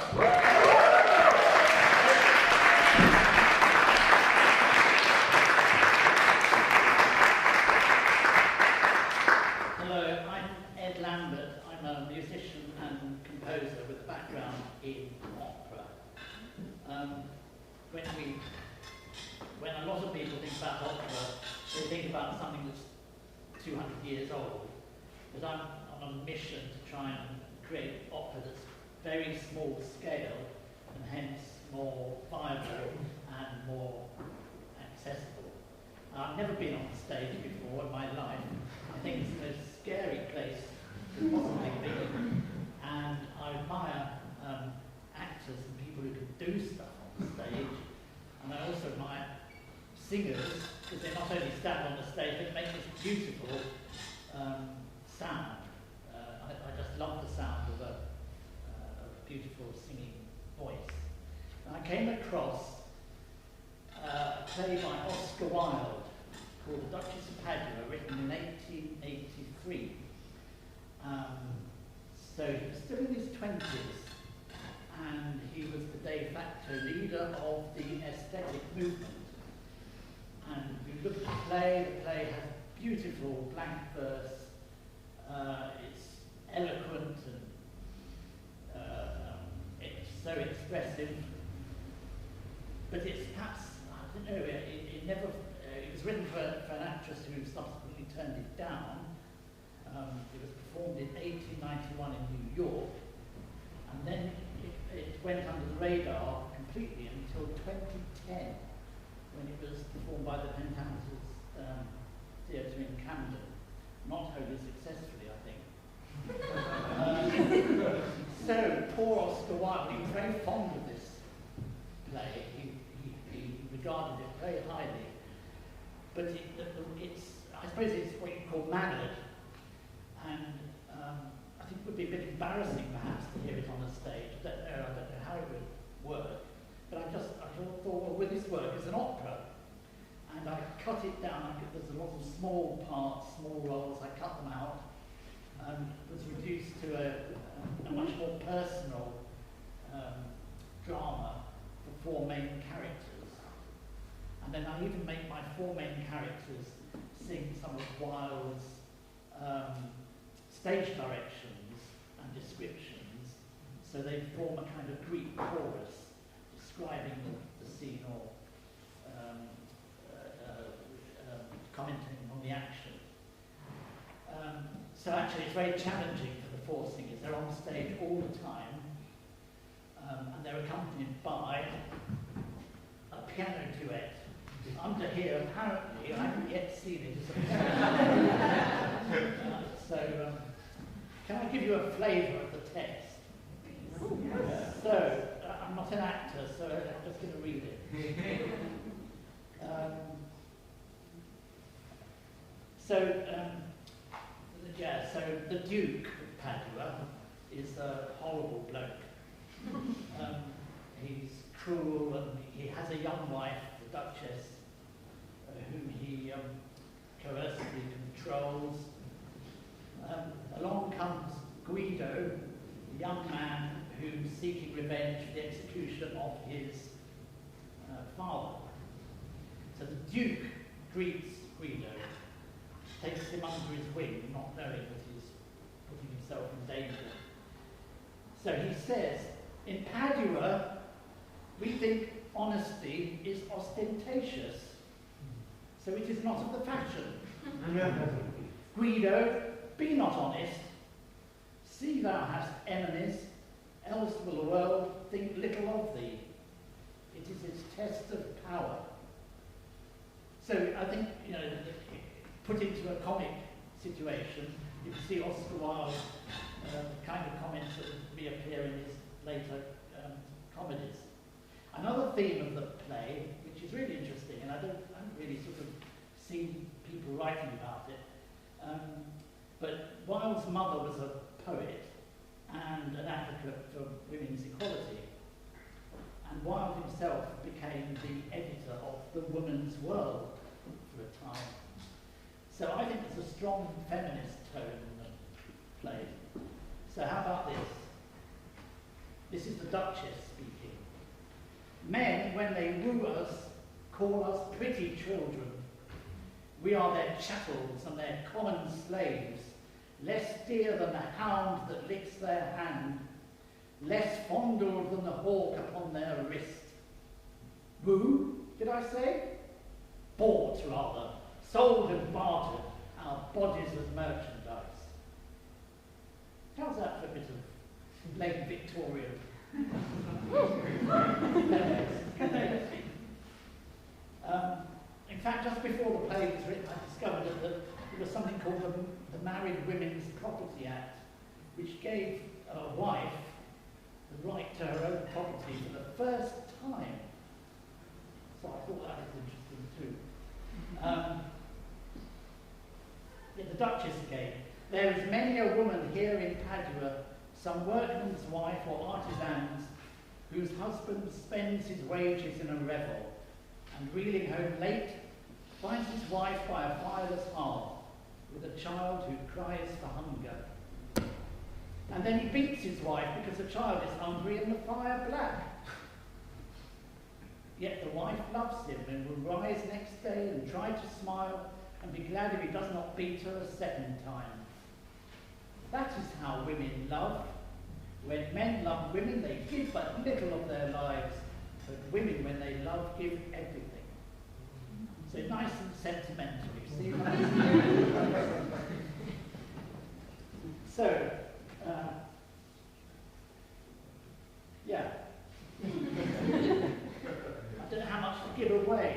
I'm a musician and composer with a background in opera. When a lot of people think about opera, they think about something that's 200 years old. But I'm on a mission to try and create opera that's very small scale and hence more viable and more accessible. I've never been on stage before in my life. I think it's the most scary place to possibly be, and I admire actors and people who can do stuff on stage, and I also admire singers because they not only stand on the stage but make this beautiful sound. I just love the sound of a beautiful singing voice. And I came across a play by Oscar Wilde called The Duchess of Padua, written in 1883. So he was still in his 20s, and he was the de facto leader of the aesthetic movement. And if you look at the play has beautiful blank verse, it's eloquent and it's so expressive, but it's perhaps, I don't know, it never, it was written for an actress who subsequently turned it down. It was performed in 1891 in New York, and then it went under the radar completely until 2010, when it was performed by the Penthouse's Theatre in Camden. not wholly successfully, I think. So, poor Oscar Wilde, he was very fond of this play. He regarded it very highly. But I suppose it's what you call mannered. And I think it would be a bit embarrassing, perhaps, to hear it on the stage. I don't know how it would work. But I thought, well, will this work as an opera? And I cut it down. There's a lot of small parts, small roles. I cut them out and was reduced to a much more personal drama for 4 main characters. And then I even make my 4 main characters sing some of Wilde's stage directions and descriptions, so they form a kind of Greek chorus describing the scene or commenting on the action. So actually it's very challenging for the 4 singers. They're on stage all the time, and they're accompanied by a piano duet. Under here, apparently, I haven't yet seen it. So, can I give you a flavour of the text? So, I'm not an actor, so I'm just going to read it. So the Duke of Padua is a horrible bloke. He's cruel, and he has a young wife, the Duchess, whom he coercively controls. Along comes Guido, a young man who's seeking revenge for the execution of his father. So the Duke greets Guido, takes him under his wing, not knowing that he's putting himself in danger. So he says, in Padua, we think honesty is ostentatious, so it is not of the fashion. Guido, be not honest. See thou hast enemies, else will the world think little of thee. It is its test of power. So I think, put into a comic situation, you can see Oscar Wilde's kind of comments that reappear in his later comedies. Another theme of the play, which is really interesting, and I haven't really sort of seen people writing about it, but Wilde's mother was a poet and an advocate for women's equality, and Wilde himself became the editor of The Woman's World for a time. So I think there's a strong feminist tone in the play. So how about this? This is the Duchess speaking. Men, when they woo us, call us pretty children. We are their chattels and their common slaves, less dear than the hound that licks their hand, less fonder than the hawk upon their wrist. Woo, did I say? Bought, rather, sold and bartered, our bodies as merchandise. How's that for a bit of late Victorian? In fact, just before the play was written, I discovered that there was something called the Married Women's Property Act, which gave a wife the right to her own property for the first time. So I thought that was interesting too. The Duchess again. There is many a woman here in Padua, some workman's wife or artisan's, whose husband spends his wages in a revel, and reeling home late, finds his wife by a fireless hearth, with a child who cries for hunger. And then he beats his wife because the child is hungry and the fire black. Yet the wife loves him and will rise next day and try to smile and be glad if he does not beat her a second time. That is how women love. When men love women, they give but little of their lives, but women, when they love, give everything. So nice and sentimental, you see. So, yeah. I don't know how much to give away.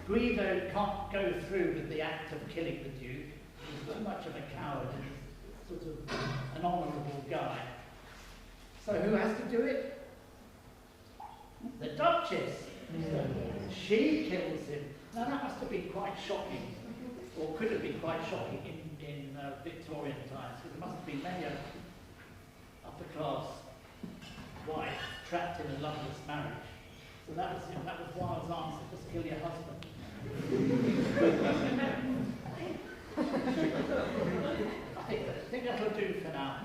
Guido can't go through killing the Duke. He was very much of a coward and sort of an honourable guy. So who has to do it? The Duchess. She kills him. Now that must have been quite shocking, or could have been quite shocking in Victorian times, because there must have been many upper-class wife trapped in a loveless marriage. So that was Wilde's answer: just kill your husband. I think that'll do for now.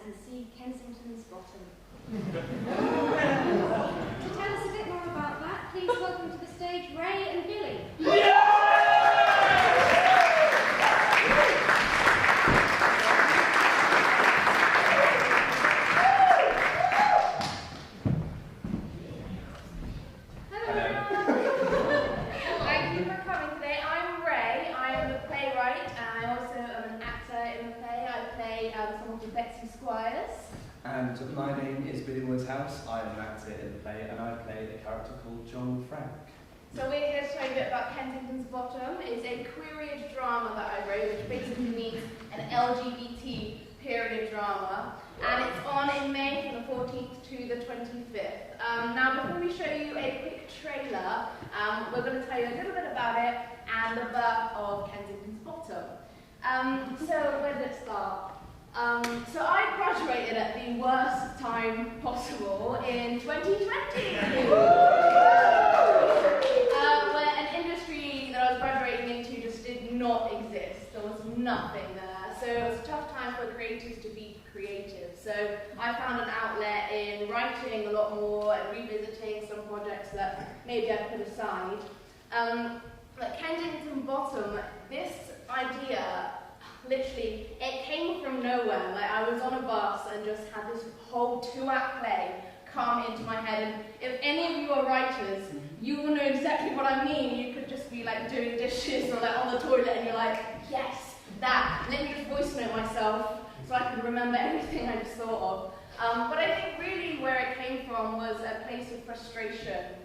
And see Kensington's Bottom. To tell us a bit more about that, please welcome to the stage Ray and Billy. Thank you for coming today. I'm Ray. I am the playwright, and I also am an actor in the play. I play someone called Betsy Squires. And my name is Billy Woodhouse. I'm an actor in the play, and I play a character called John Frank. So we're here to tell you a bit about Kensington's Bottom. It's a period drama that I wrote, which basically means an LGBT period drama. And it's on in May from the 14th to the 25th. Now, before we show you a quick trailer, we're going to tell you a little bit about it and the birth of Kensington's Bottom. So where did it start? So I graduated at the worst time possible in 2020, where an industry that I was graduating into just did not exist. There was nothing there. So it was a tough time for creators to be creative. So I found an outlet in writing a lot more and revisiting some projects that maybe I put aside. Like Kensington Bottom, this idea, literally, it came from nowhere. Like, I was on a bus and just had this whole 2-act play come into my head. And if any of you are writers, you will know exactly what I mean. You could just be like doing dishes or like on the toilet and you're like, yes, that. And then you just voice note myself so I could remember everything I just thought of. But I think really where it came from was a place of frustration.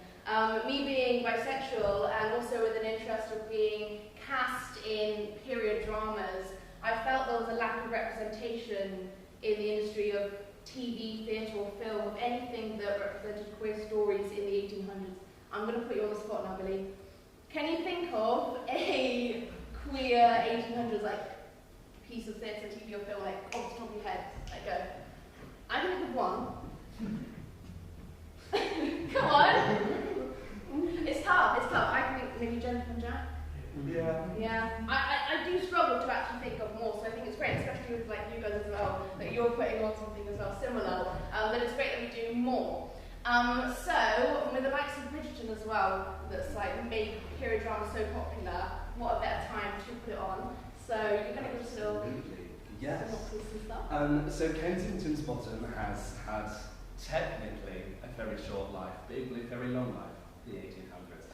Me being bisexual and also with an interest of being cast in period dramas, I felt there was a lack of representation in the industry of TV, theatre or film, of anything that represented queer stories in the 1800s. I'm going to put you on the spot now, Billy. Can you think of a queer 1800s like piece of theatre, TV or film, like off the top of your head? Like go. I can think of one. Come on! It's tough. I can think maybe Jennifer and Jack. Yeah. I do struggle to actually think of more, so I think it's great, especially with like you guys as well, that you're putting on something as well similar. That it's great that we do more. So with the likes of Bridgerton as well, that's like made period drama so popular, what a better time to put it on. So you're going to give us a little synopsis and stuff. So Kensington's Bottom has had technically a very short life, but equally a very long life, the 1800s.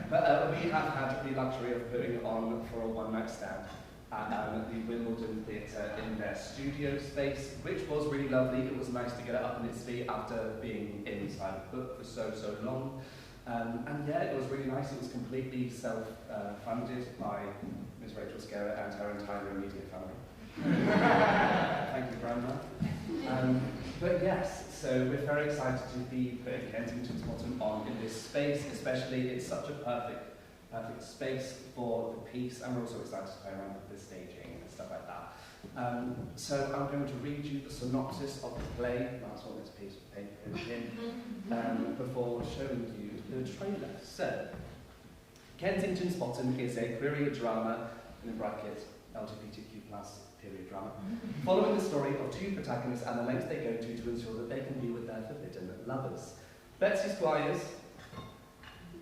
But we have had the luxury of putting it on for a one-night stand at the Wimbledon Theatre in their studio space, which was really lovely. It was nice to get it up on its feet after being inside the book for so long. And yeah, it was really nice. It was completely self-funded by Ms. Rachel Scarrett and her entire immediate family. Thank you, Grandma. But yes, so we're very excited to be putting Kensington's Bottom on in this space, especially it's such a perfect space for the piece, and we're also excited to play around with the staging and stuff like that. So I'm going to read you the synopsis of the play. That's what this piece of paper is in, before showing you the trailer. So, Kensington's Bottom is a period drama, in brackets, LGBTQ+ period drama, following the story of two protagonists and the lengths they go to ensure that they can be with their forbidden lovers. Betsy Squires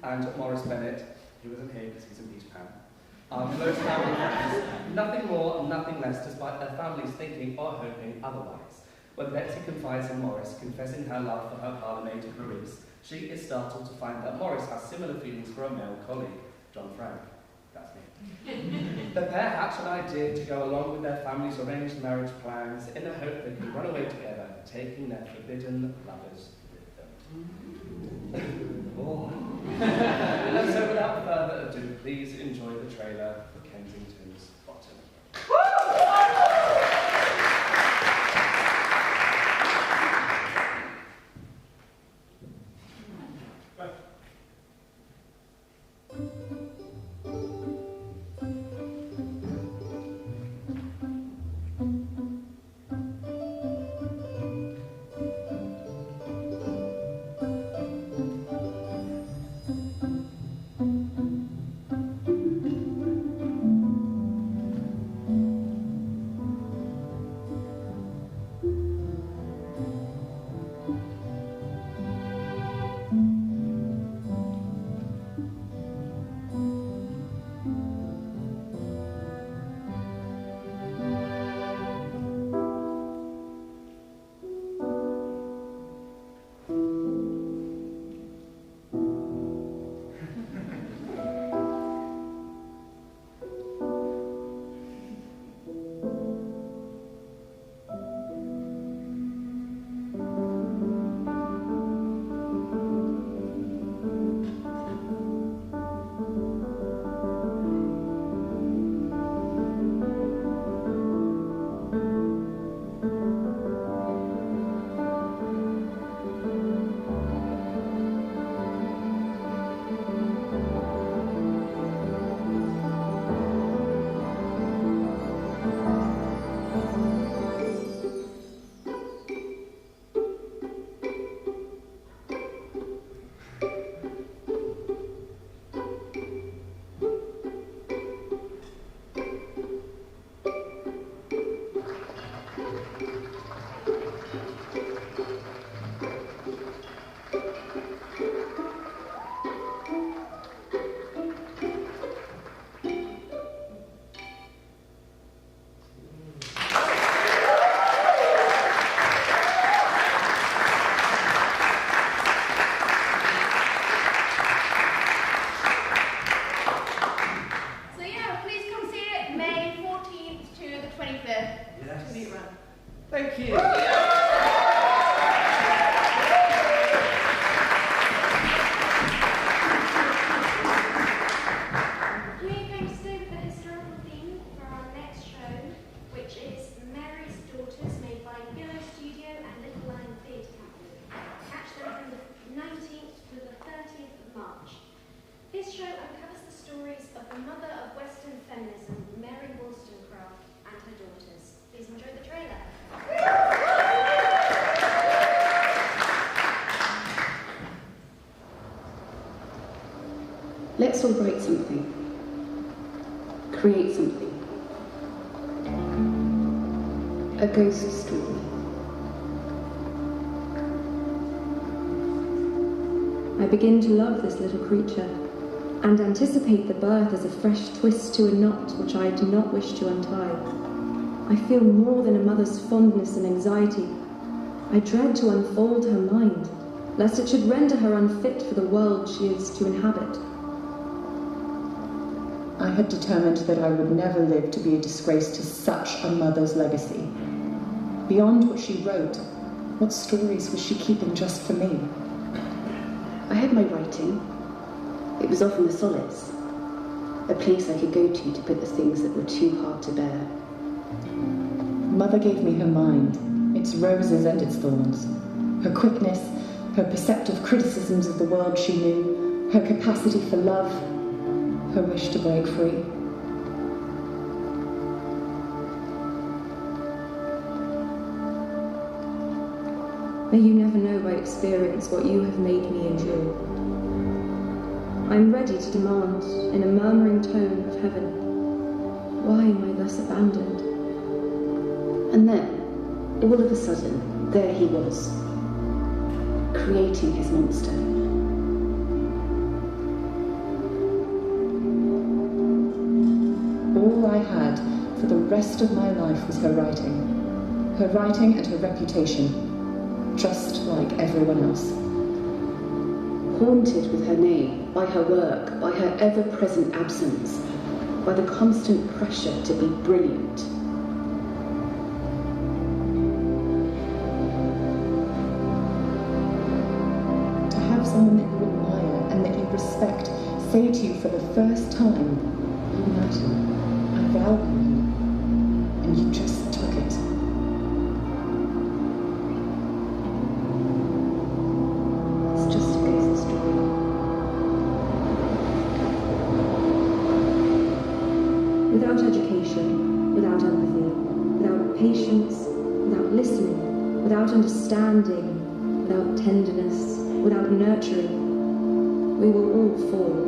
and Maurice Bennett, who isn't here because he's in Peter Pan, are close family friends, nothing more, nothing less, despite their families thinking or hoping otherwise. When Betsy confides in Morris, confessing her love for her parlour-maid Maurice, she is startled to find that Morris has similar feelings for a male colleague, John Frank. That's me. The pair hatch an idea to go along with their family's arranged marriage plans in the hope they can run away together, taking their forbidden lovers with them. Oh. And so without further ado, please enjoy the trailer for Kensington's Bottom. Thank you. Let's all write something. Create something. A ghost story. I begin to love this little creature and anticipate the birth as a fresh twist to a knot which I do not wish to untie. I feel more than a mother's fondness and anxiety. I dread to unfold her mind, lest it should render her unfit for the world she is to inhabit. I had determined that I would never live to be a disgrace to such a mother's legacy. Beyond what she wrote, what stories was she keeping just for me? I had my writing. It was often the solace, a place I could go to put the things that were too hard to bear. Mother gave me her mind, its roses and its thorns, her quickness, her perceptive criticisms of the world she knew, her capacity for love, her wish to break free. May you never know by experience what you have made me endure. I am ready to demand, in a murmuring tone of heaven, why am I thus abandoned? And then, all of a sudden, there he was, creating his monster. All I had for the rest of my life was her writing, her writing and her reputation, just like everyone else. Haunted with her name, by her work, by her ever-present absence, by the constant pressure to be brilliant. To have someone that you admire and that you respect say to you for the first time, "You matter, I value you," and you just took it. It's just a basic story. Without education, without empathy, without patience, without listening, without understanding, without tenderness, without nurturing, we will all fall.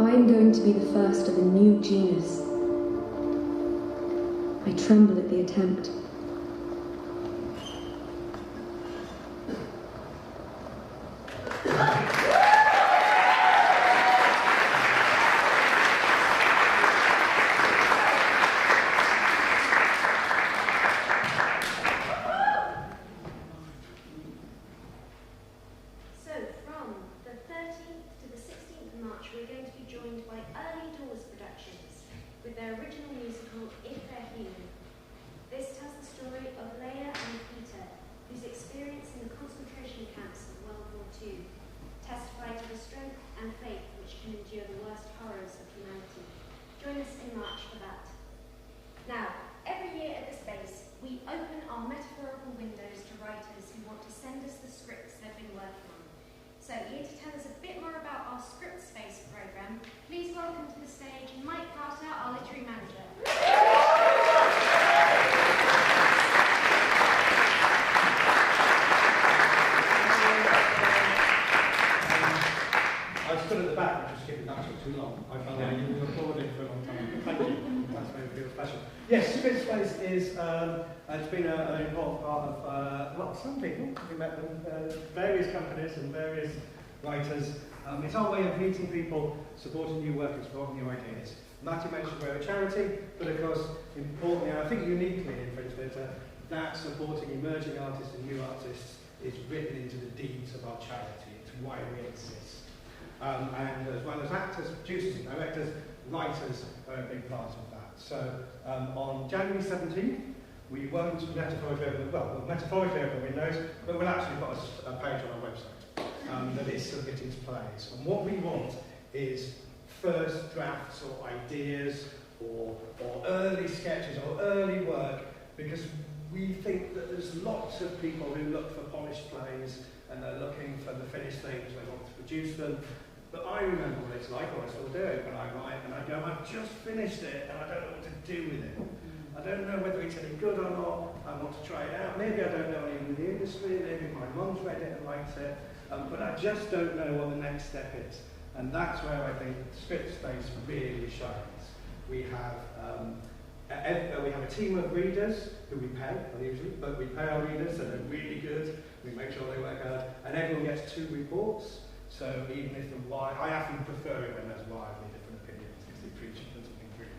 I am going to be the first of a new genus. I tremble at the attempt. So, from the 13th to the 16th of March, we're going to be joined by Early Doors Productions with their original musical, If They're Human. This tells the story of Leia and Peter, whose experience in the concentration camps of World War II testify to the strength and faith which can endure the worst horrors of humanity. Join us in March for that. Now, every year at the Space, we open our metaphorical windows to writers who want to send us the scripts they've been working on. So, here to tell us a bit more about our Script Space programme, please welcome to the stage Mike Carter, our literary manager. I stood at the back, which was keeping that took too long. I found that you were recording for a long time. Thank you. That's made me feel special. Yes, Script Space is, it's been an important part of, well, some people, we met them, various companies and various writers. It's our way of meeting people, supporting new work and supporting new ideas. Matthew mentioned we're a charity, but of course, importantly, and I think uniquely in Fringe Theatre, that supporting emerging artists and new artists is written into the deeds of our charity. It's why we exist. And as well as actors, producers and directors, writers are a big part of that. So on January 17th, we won't metaphorically open windows, but we'll actually put a page on our website that is submitting to plays. And what we want is first drafts or ideas or early sketches or early work, because we think that there's lots of people who look for polished plays and they're looking for the finished things, they want to produce them. But I remember what it's like, or I still do it, when I write and I go, I've just finished it and I don't know what to do with it. I don't know whether it's any good or not, I want to try it out. Maybe I don't know anyone in the industry, maybe my mum's read it and likes it, but I just don't know what the next step is. And that's where I think Script Space really shines. We have a team of readers who we pay, usually, but we pay our readers, so they're really good. We make sure they work hard, and everyone gets 2 reports. So even if I often prefer it when there's wildly different opinions, because they preach it doesn't agree.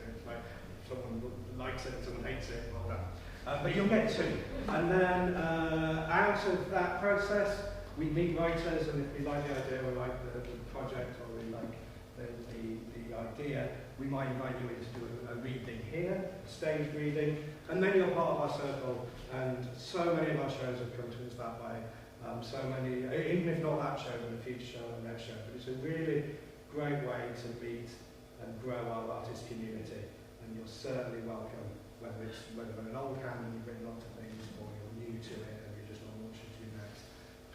It's like someone likes it and someone hates it, well done. But you'll get 2. And then out of that process, we meet writers, and if we like the idea, we like the project, or we like the idea, we might invite you in to do a reading here, a stage reading, and then you're part of our circle. And so many of our shows have come to us that way. So many, even if not that show, but a future show and next show. But it's a really great way to meet and grow our artist community. And you're certainly welcome, whether you're an old hand and you've written lots of things, or you're new to it and you just want to watch it do next.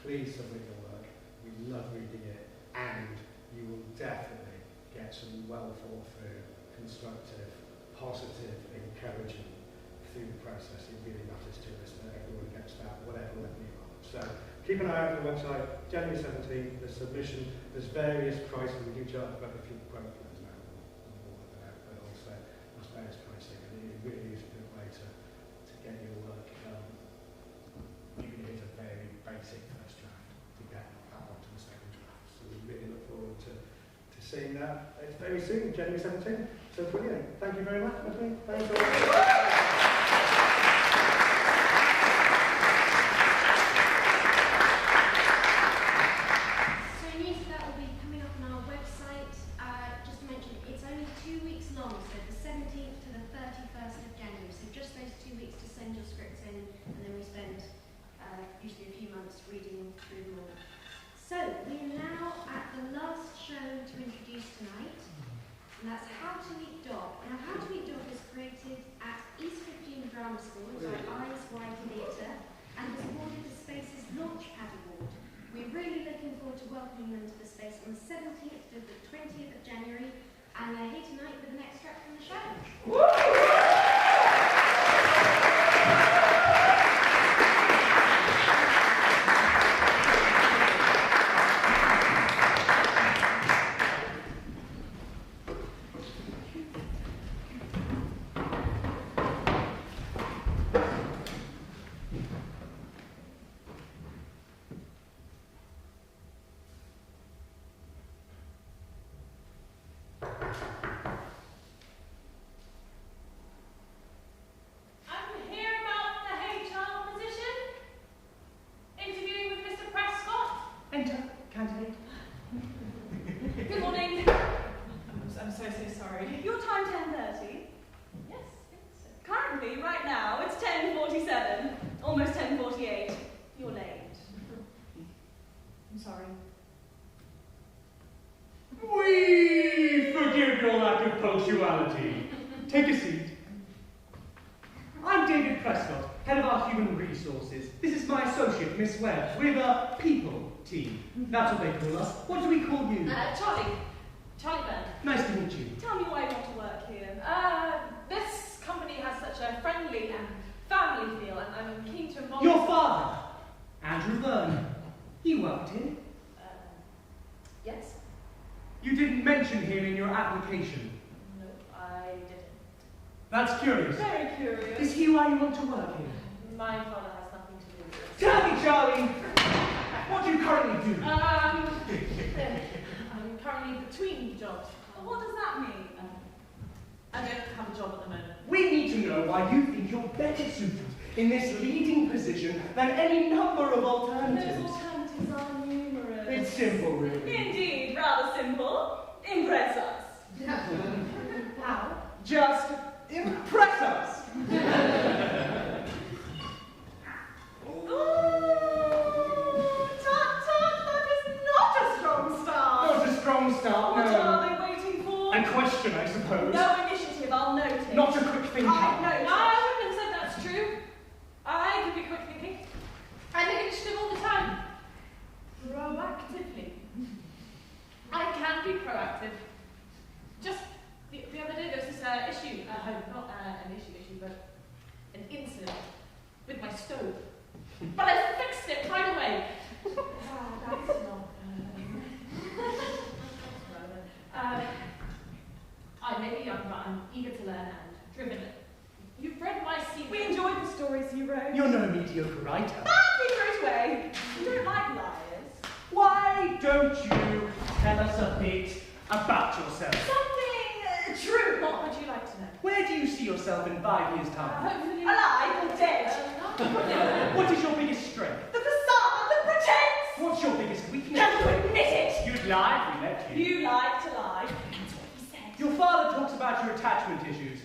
Please submit your work. We love reading it, and you will definitely get some well thought through, constructive, positive encouragement through the process. It really matters to us that everyone gets that, whatever level you are. So keep an eye out on the website. January 17th, the submission. There's various prices. We do charge about a few quote plans now. We'll work that out, but also there's various pricing, and it really is a good way to get your work done. Even if it's a very basic first draft, to get that onto the second draft. So we really look forward to seeing that. It's very soon, January 17th. So brilliant. Thank you very much, Natalie. Thank you. So news that will be coming up on our website. Just to mention, it's only 2 weeks long, so the 17th to the 31st of January. So just those 2 weeks to send your scripts in, and then we spend usually a few months reading through them all. So we are now at the last show to introduce tonight, and that's How to Meet Dog. Now, How to Meet Dog was created at East 15 Drama School by Eyes Wide Theatre and was awarded the Space's Launchpad Award. We're really looking forward to welcoming them to the Space on the 17th to the 20th of January, and they're here tonight with an extract from the show. Good morning. I'm so sorry. Your time 10:30? Yes. Currently, right now, it's 10:47. Almost 10:48. You're late. I'm sorry. We forgive your lack of punctuality. Take a seat. I'm David Prescott, head of our human resources. This is my associate, Miss Webb. We're the people team. That's what they call us. What do we call you? Charlie. Charlie Byrne. Nice to meet you. Tell me why you want to work here. This company has such a friendly and family feel, and I'm keen to involve... Your father, Andrew Byrne. He worked here. Yes? You didn't mention him in your application. No, I didn't. That's curious. Very curious. Is he why you want to work here? My father has nothing to do with it. Tell me, Charlie! What do you currently do? I'm currently between jobs. What does that mean? I don't have a job at the moment. We need to know why you think you're better suited in this leading position than any number of alternatives. Those alternatives are numerous. It's simple, really. Indeed, rather simple. Impress us. How? Just impress us! Not a strong start, What no. are they waiting for? A question, I suppose. No initiative, I'll note it. Not a quick thinker. I wouldn't have said that's true. I can be quick thinking. I take initiative all the time. Proactively. I can be proactive. Just the other day there was this issue at home. Not an issue, but an incident with my stove. But I fixed it right away. That's not... I may be young, but I'm eager to learn and driven. You've read my CV. We enjoyed the stories you wrote. You're no mediocre writer. We wrote away. You don't like liars. Why don't you tell us a bit about yourself? Something true. What would you like to know? Where do you see yourself in 5 years' time? Hopefully... Alive or dead? What is your biggest strength? The facade, the pretense. What's your biggest weakness? Don't admit it. You'd lie if we let you. You like to lie. That's what he said. Your father talks about your attachment issues.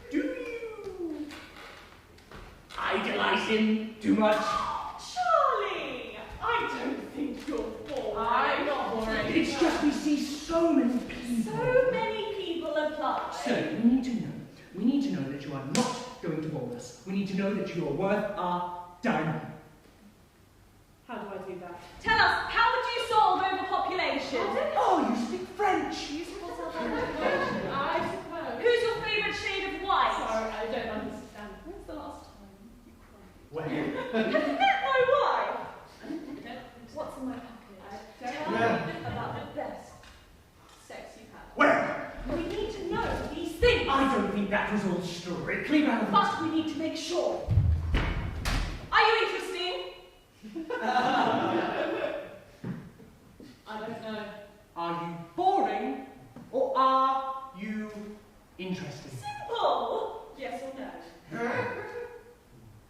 Do you idolize him too much? Charlie, I don't think you're boring. I'm not boring. It's just we see so many people. So many people apply. So we need to know. We need to know that you are not going to bore us. We need to know that you are worth our diamond. How do I do that? Tell us, how would you solve overpopulation? Oh, you speak French. I suppose. Who's your favourite shade of white? Sorry, I don't understand. When's the last time you cried? Where? Have you met my wife? What's in my pocket? Tell me about the best sex you've had. Where? We need to know these things. I don't think that was all strictly relevant. But we need to make sure. Are you interesting? I don't know. Are you boring or are you interesting? Simple! Yes or no?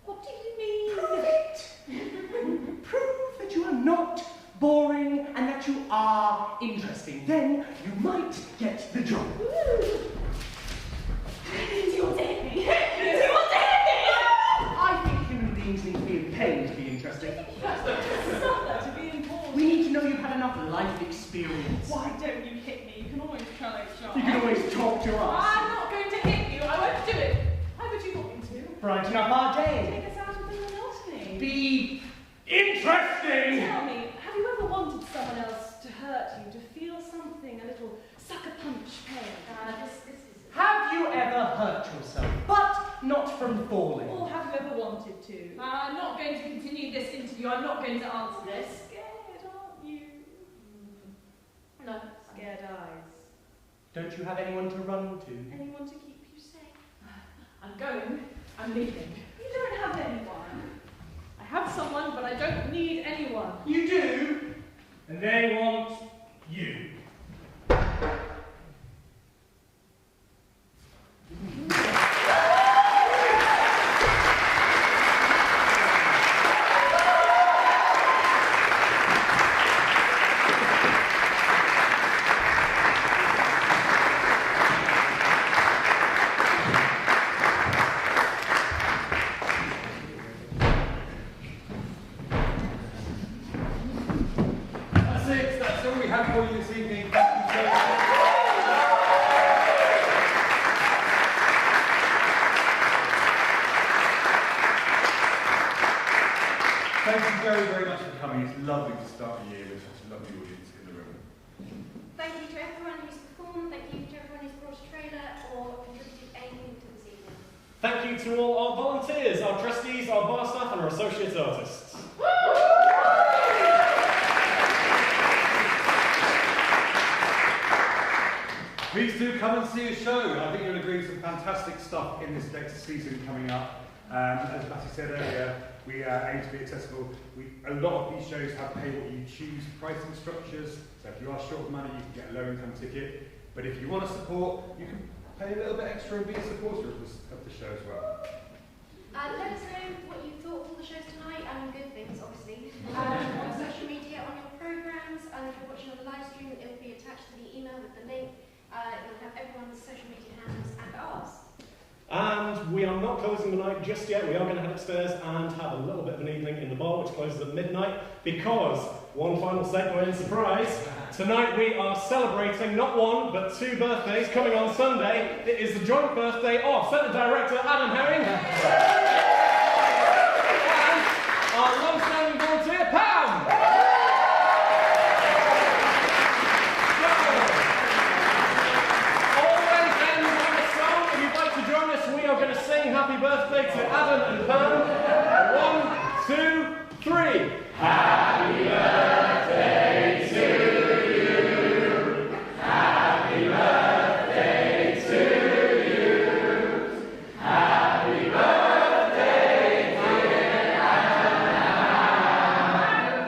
What do you mean? Prove it! Prove that you are not boring and that you are interesting. Then you might get the job. Do you want to hit me? Do you want to hit me? I think human beings need to be paid to be interesting. Suffer to be important. We need to know you've had enough life experience. Why don't you hit me? You can always try, Charles. You can always talk to us. I'm not going to hit you. I won't do it. How would you want me to? Brighten up our day. Take us out of the monotony. Be interesting! Tell me, have you ever wanted someone else to hurt you, to feel something a little sucker punch pain? Have you ever hurt yourself, but not from falling? Or have you ever wanted to? I'm not going to continue this interview. I'm not going to answer this. Scared, aren't you? No, scared eyes. Don't you have anyone to run to? Anyone to keep you safe? I'm going. I'm leaving. You don't have anyone. I have someone, but I don't need anyone. You do, and they want you. That's all we have for you this evening. Thank you so much. Thank you very, very much for coming. It's lovely to start the year with such a lovely audience in the room. Thank you to everyone who's performed, thank you to everyone who's brought a trailer or contributed anything to this evening. Thank you to all our volunteers, our trustees, our bar staff and our associate artists. Please do come and see a show. I think you'll agree some fantastic stuff in this next season coming up. As Matty said earlier, we aim to be accessible. A lot of these shows have pay what you choose pricing structures. So if you are short of money, you can get a low income ticket. But if you want to support, you can pay a little bit extra and be a supporter of the show as well. Let us know what you thought of all the shows tonight, and good things, obviously. On social media, on your programmes, and if you're watching on the live stream, it will be attached to the email with the link. You'll have everyone's social media handles and ours. And we are not closing the night just yet. We are going to head upstairs and have a little bit of an evening in the bar, which closes at midnight, because one final segue and surprise. Tonight we are celebrating not one, but two birthdays coming on Sunday. It is the joint birthday of Centre Director Adam Herring and our long-standing volunteer Pam. We are going to sing happy birthday to Adam and Pam. 1, 2, 3. Happy birthday to you. Happy birthday to you. Happy birthday, dear Adam.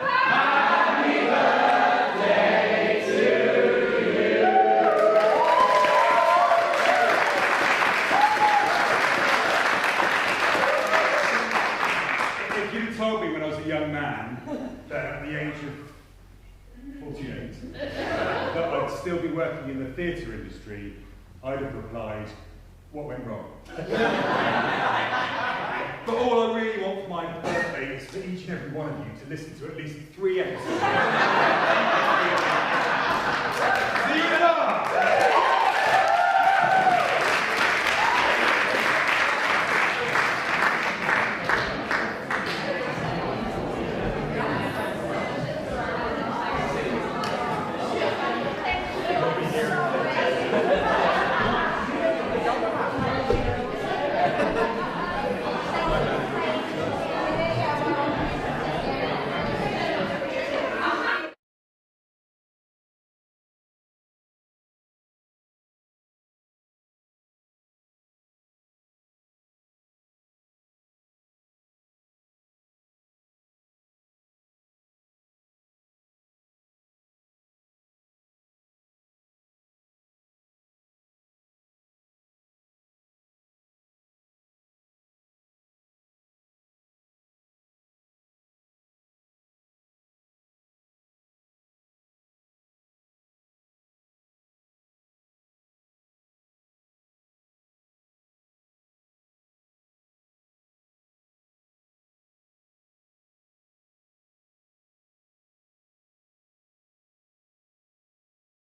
Happy birthday to you. If you told me when I was a young man that at the age of 48 that I'd still be working in the theatre industry, I'd have replied, what went wrong? But all I really want for my birthday is for each and every one of you to listen to at least 3 episodes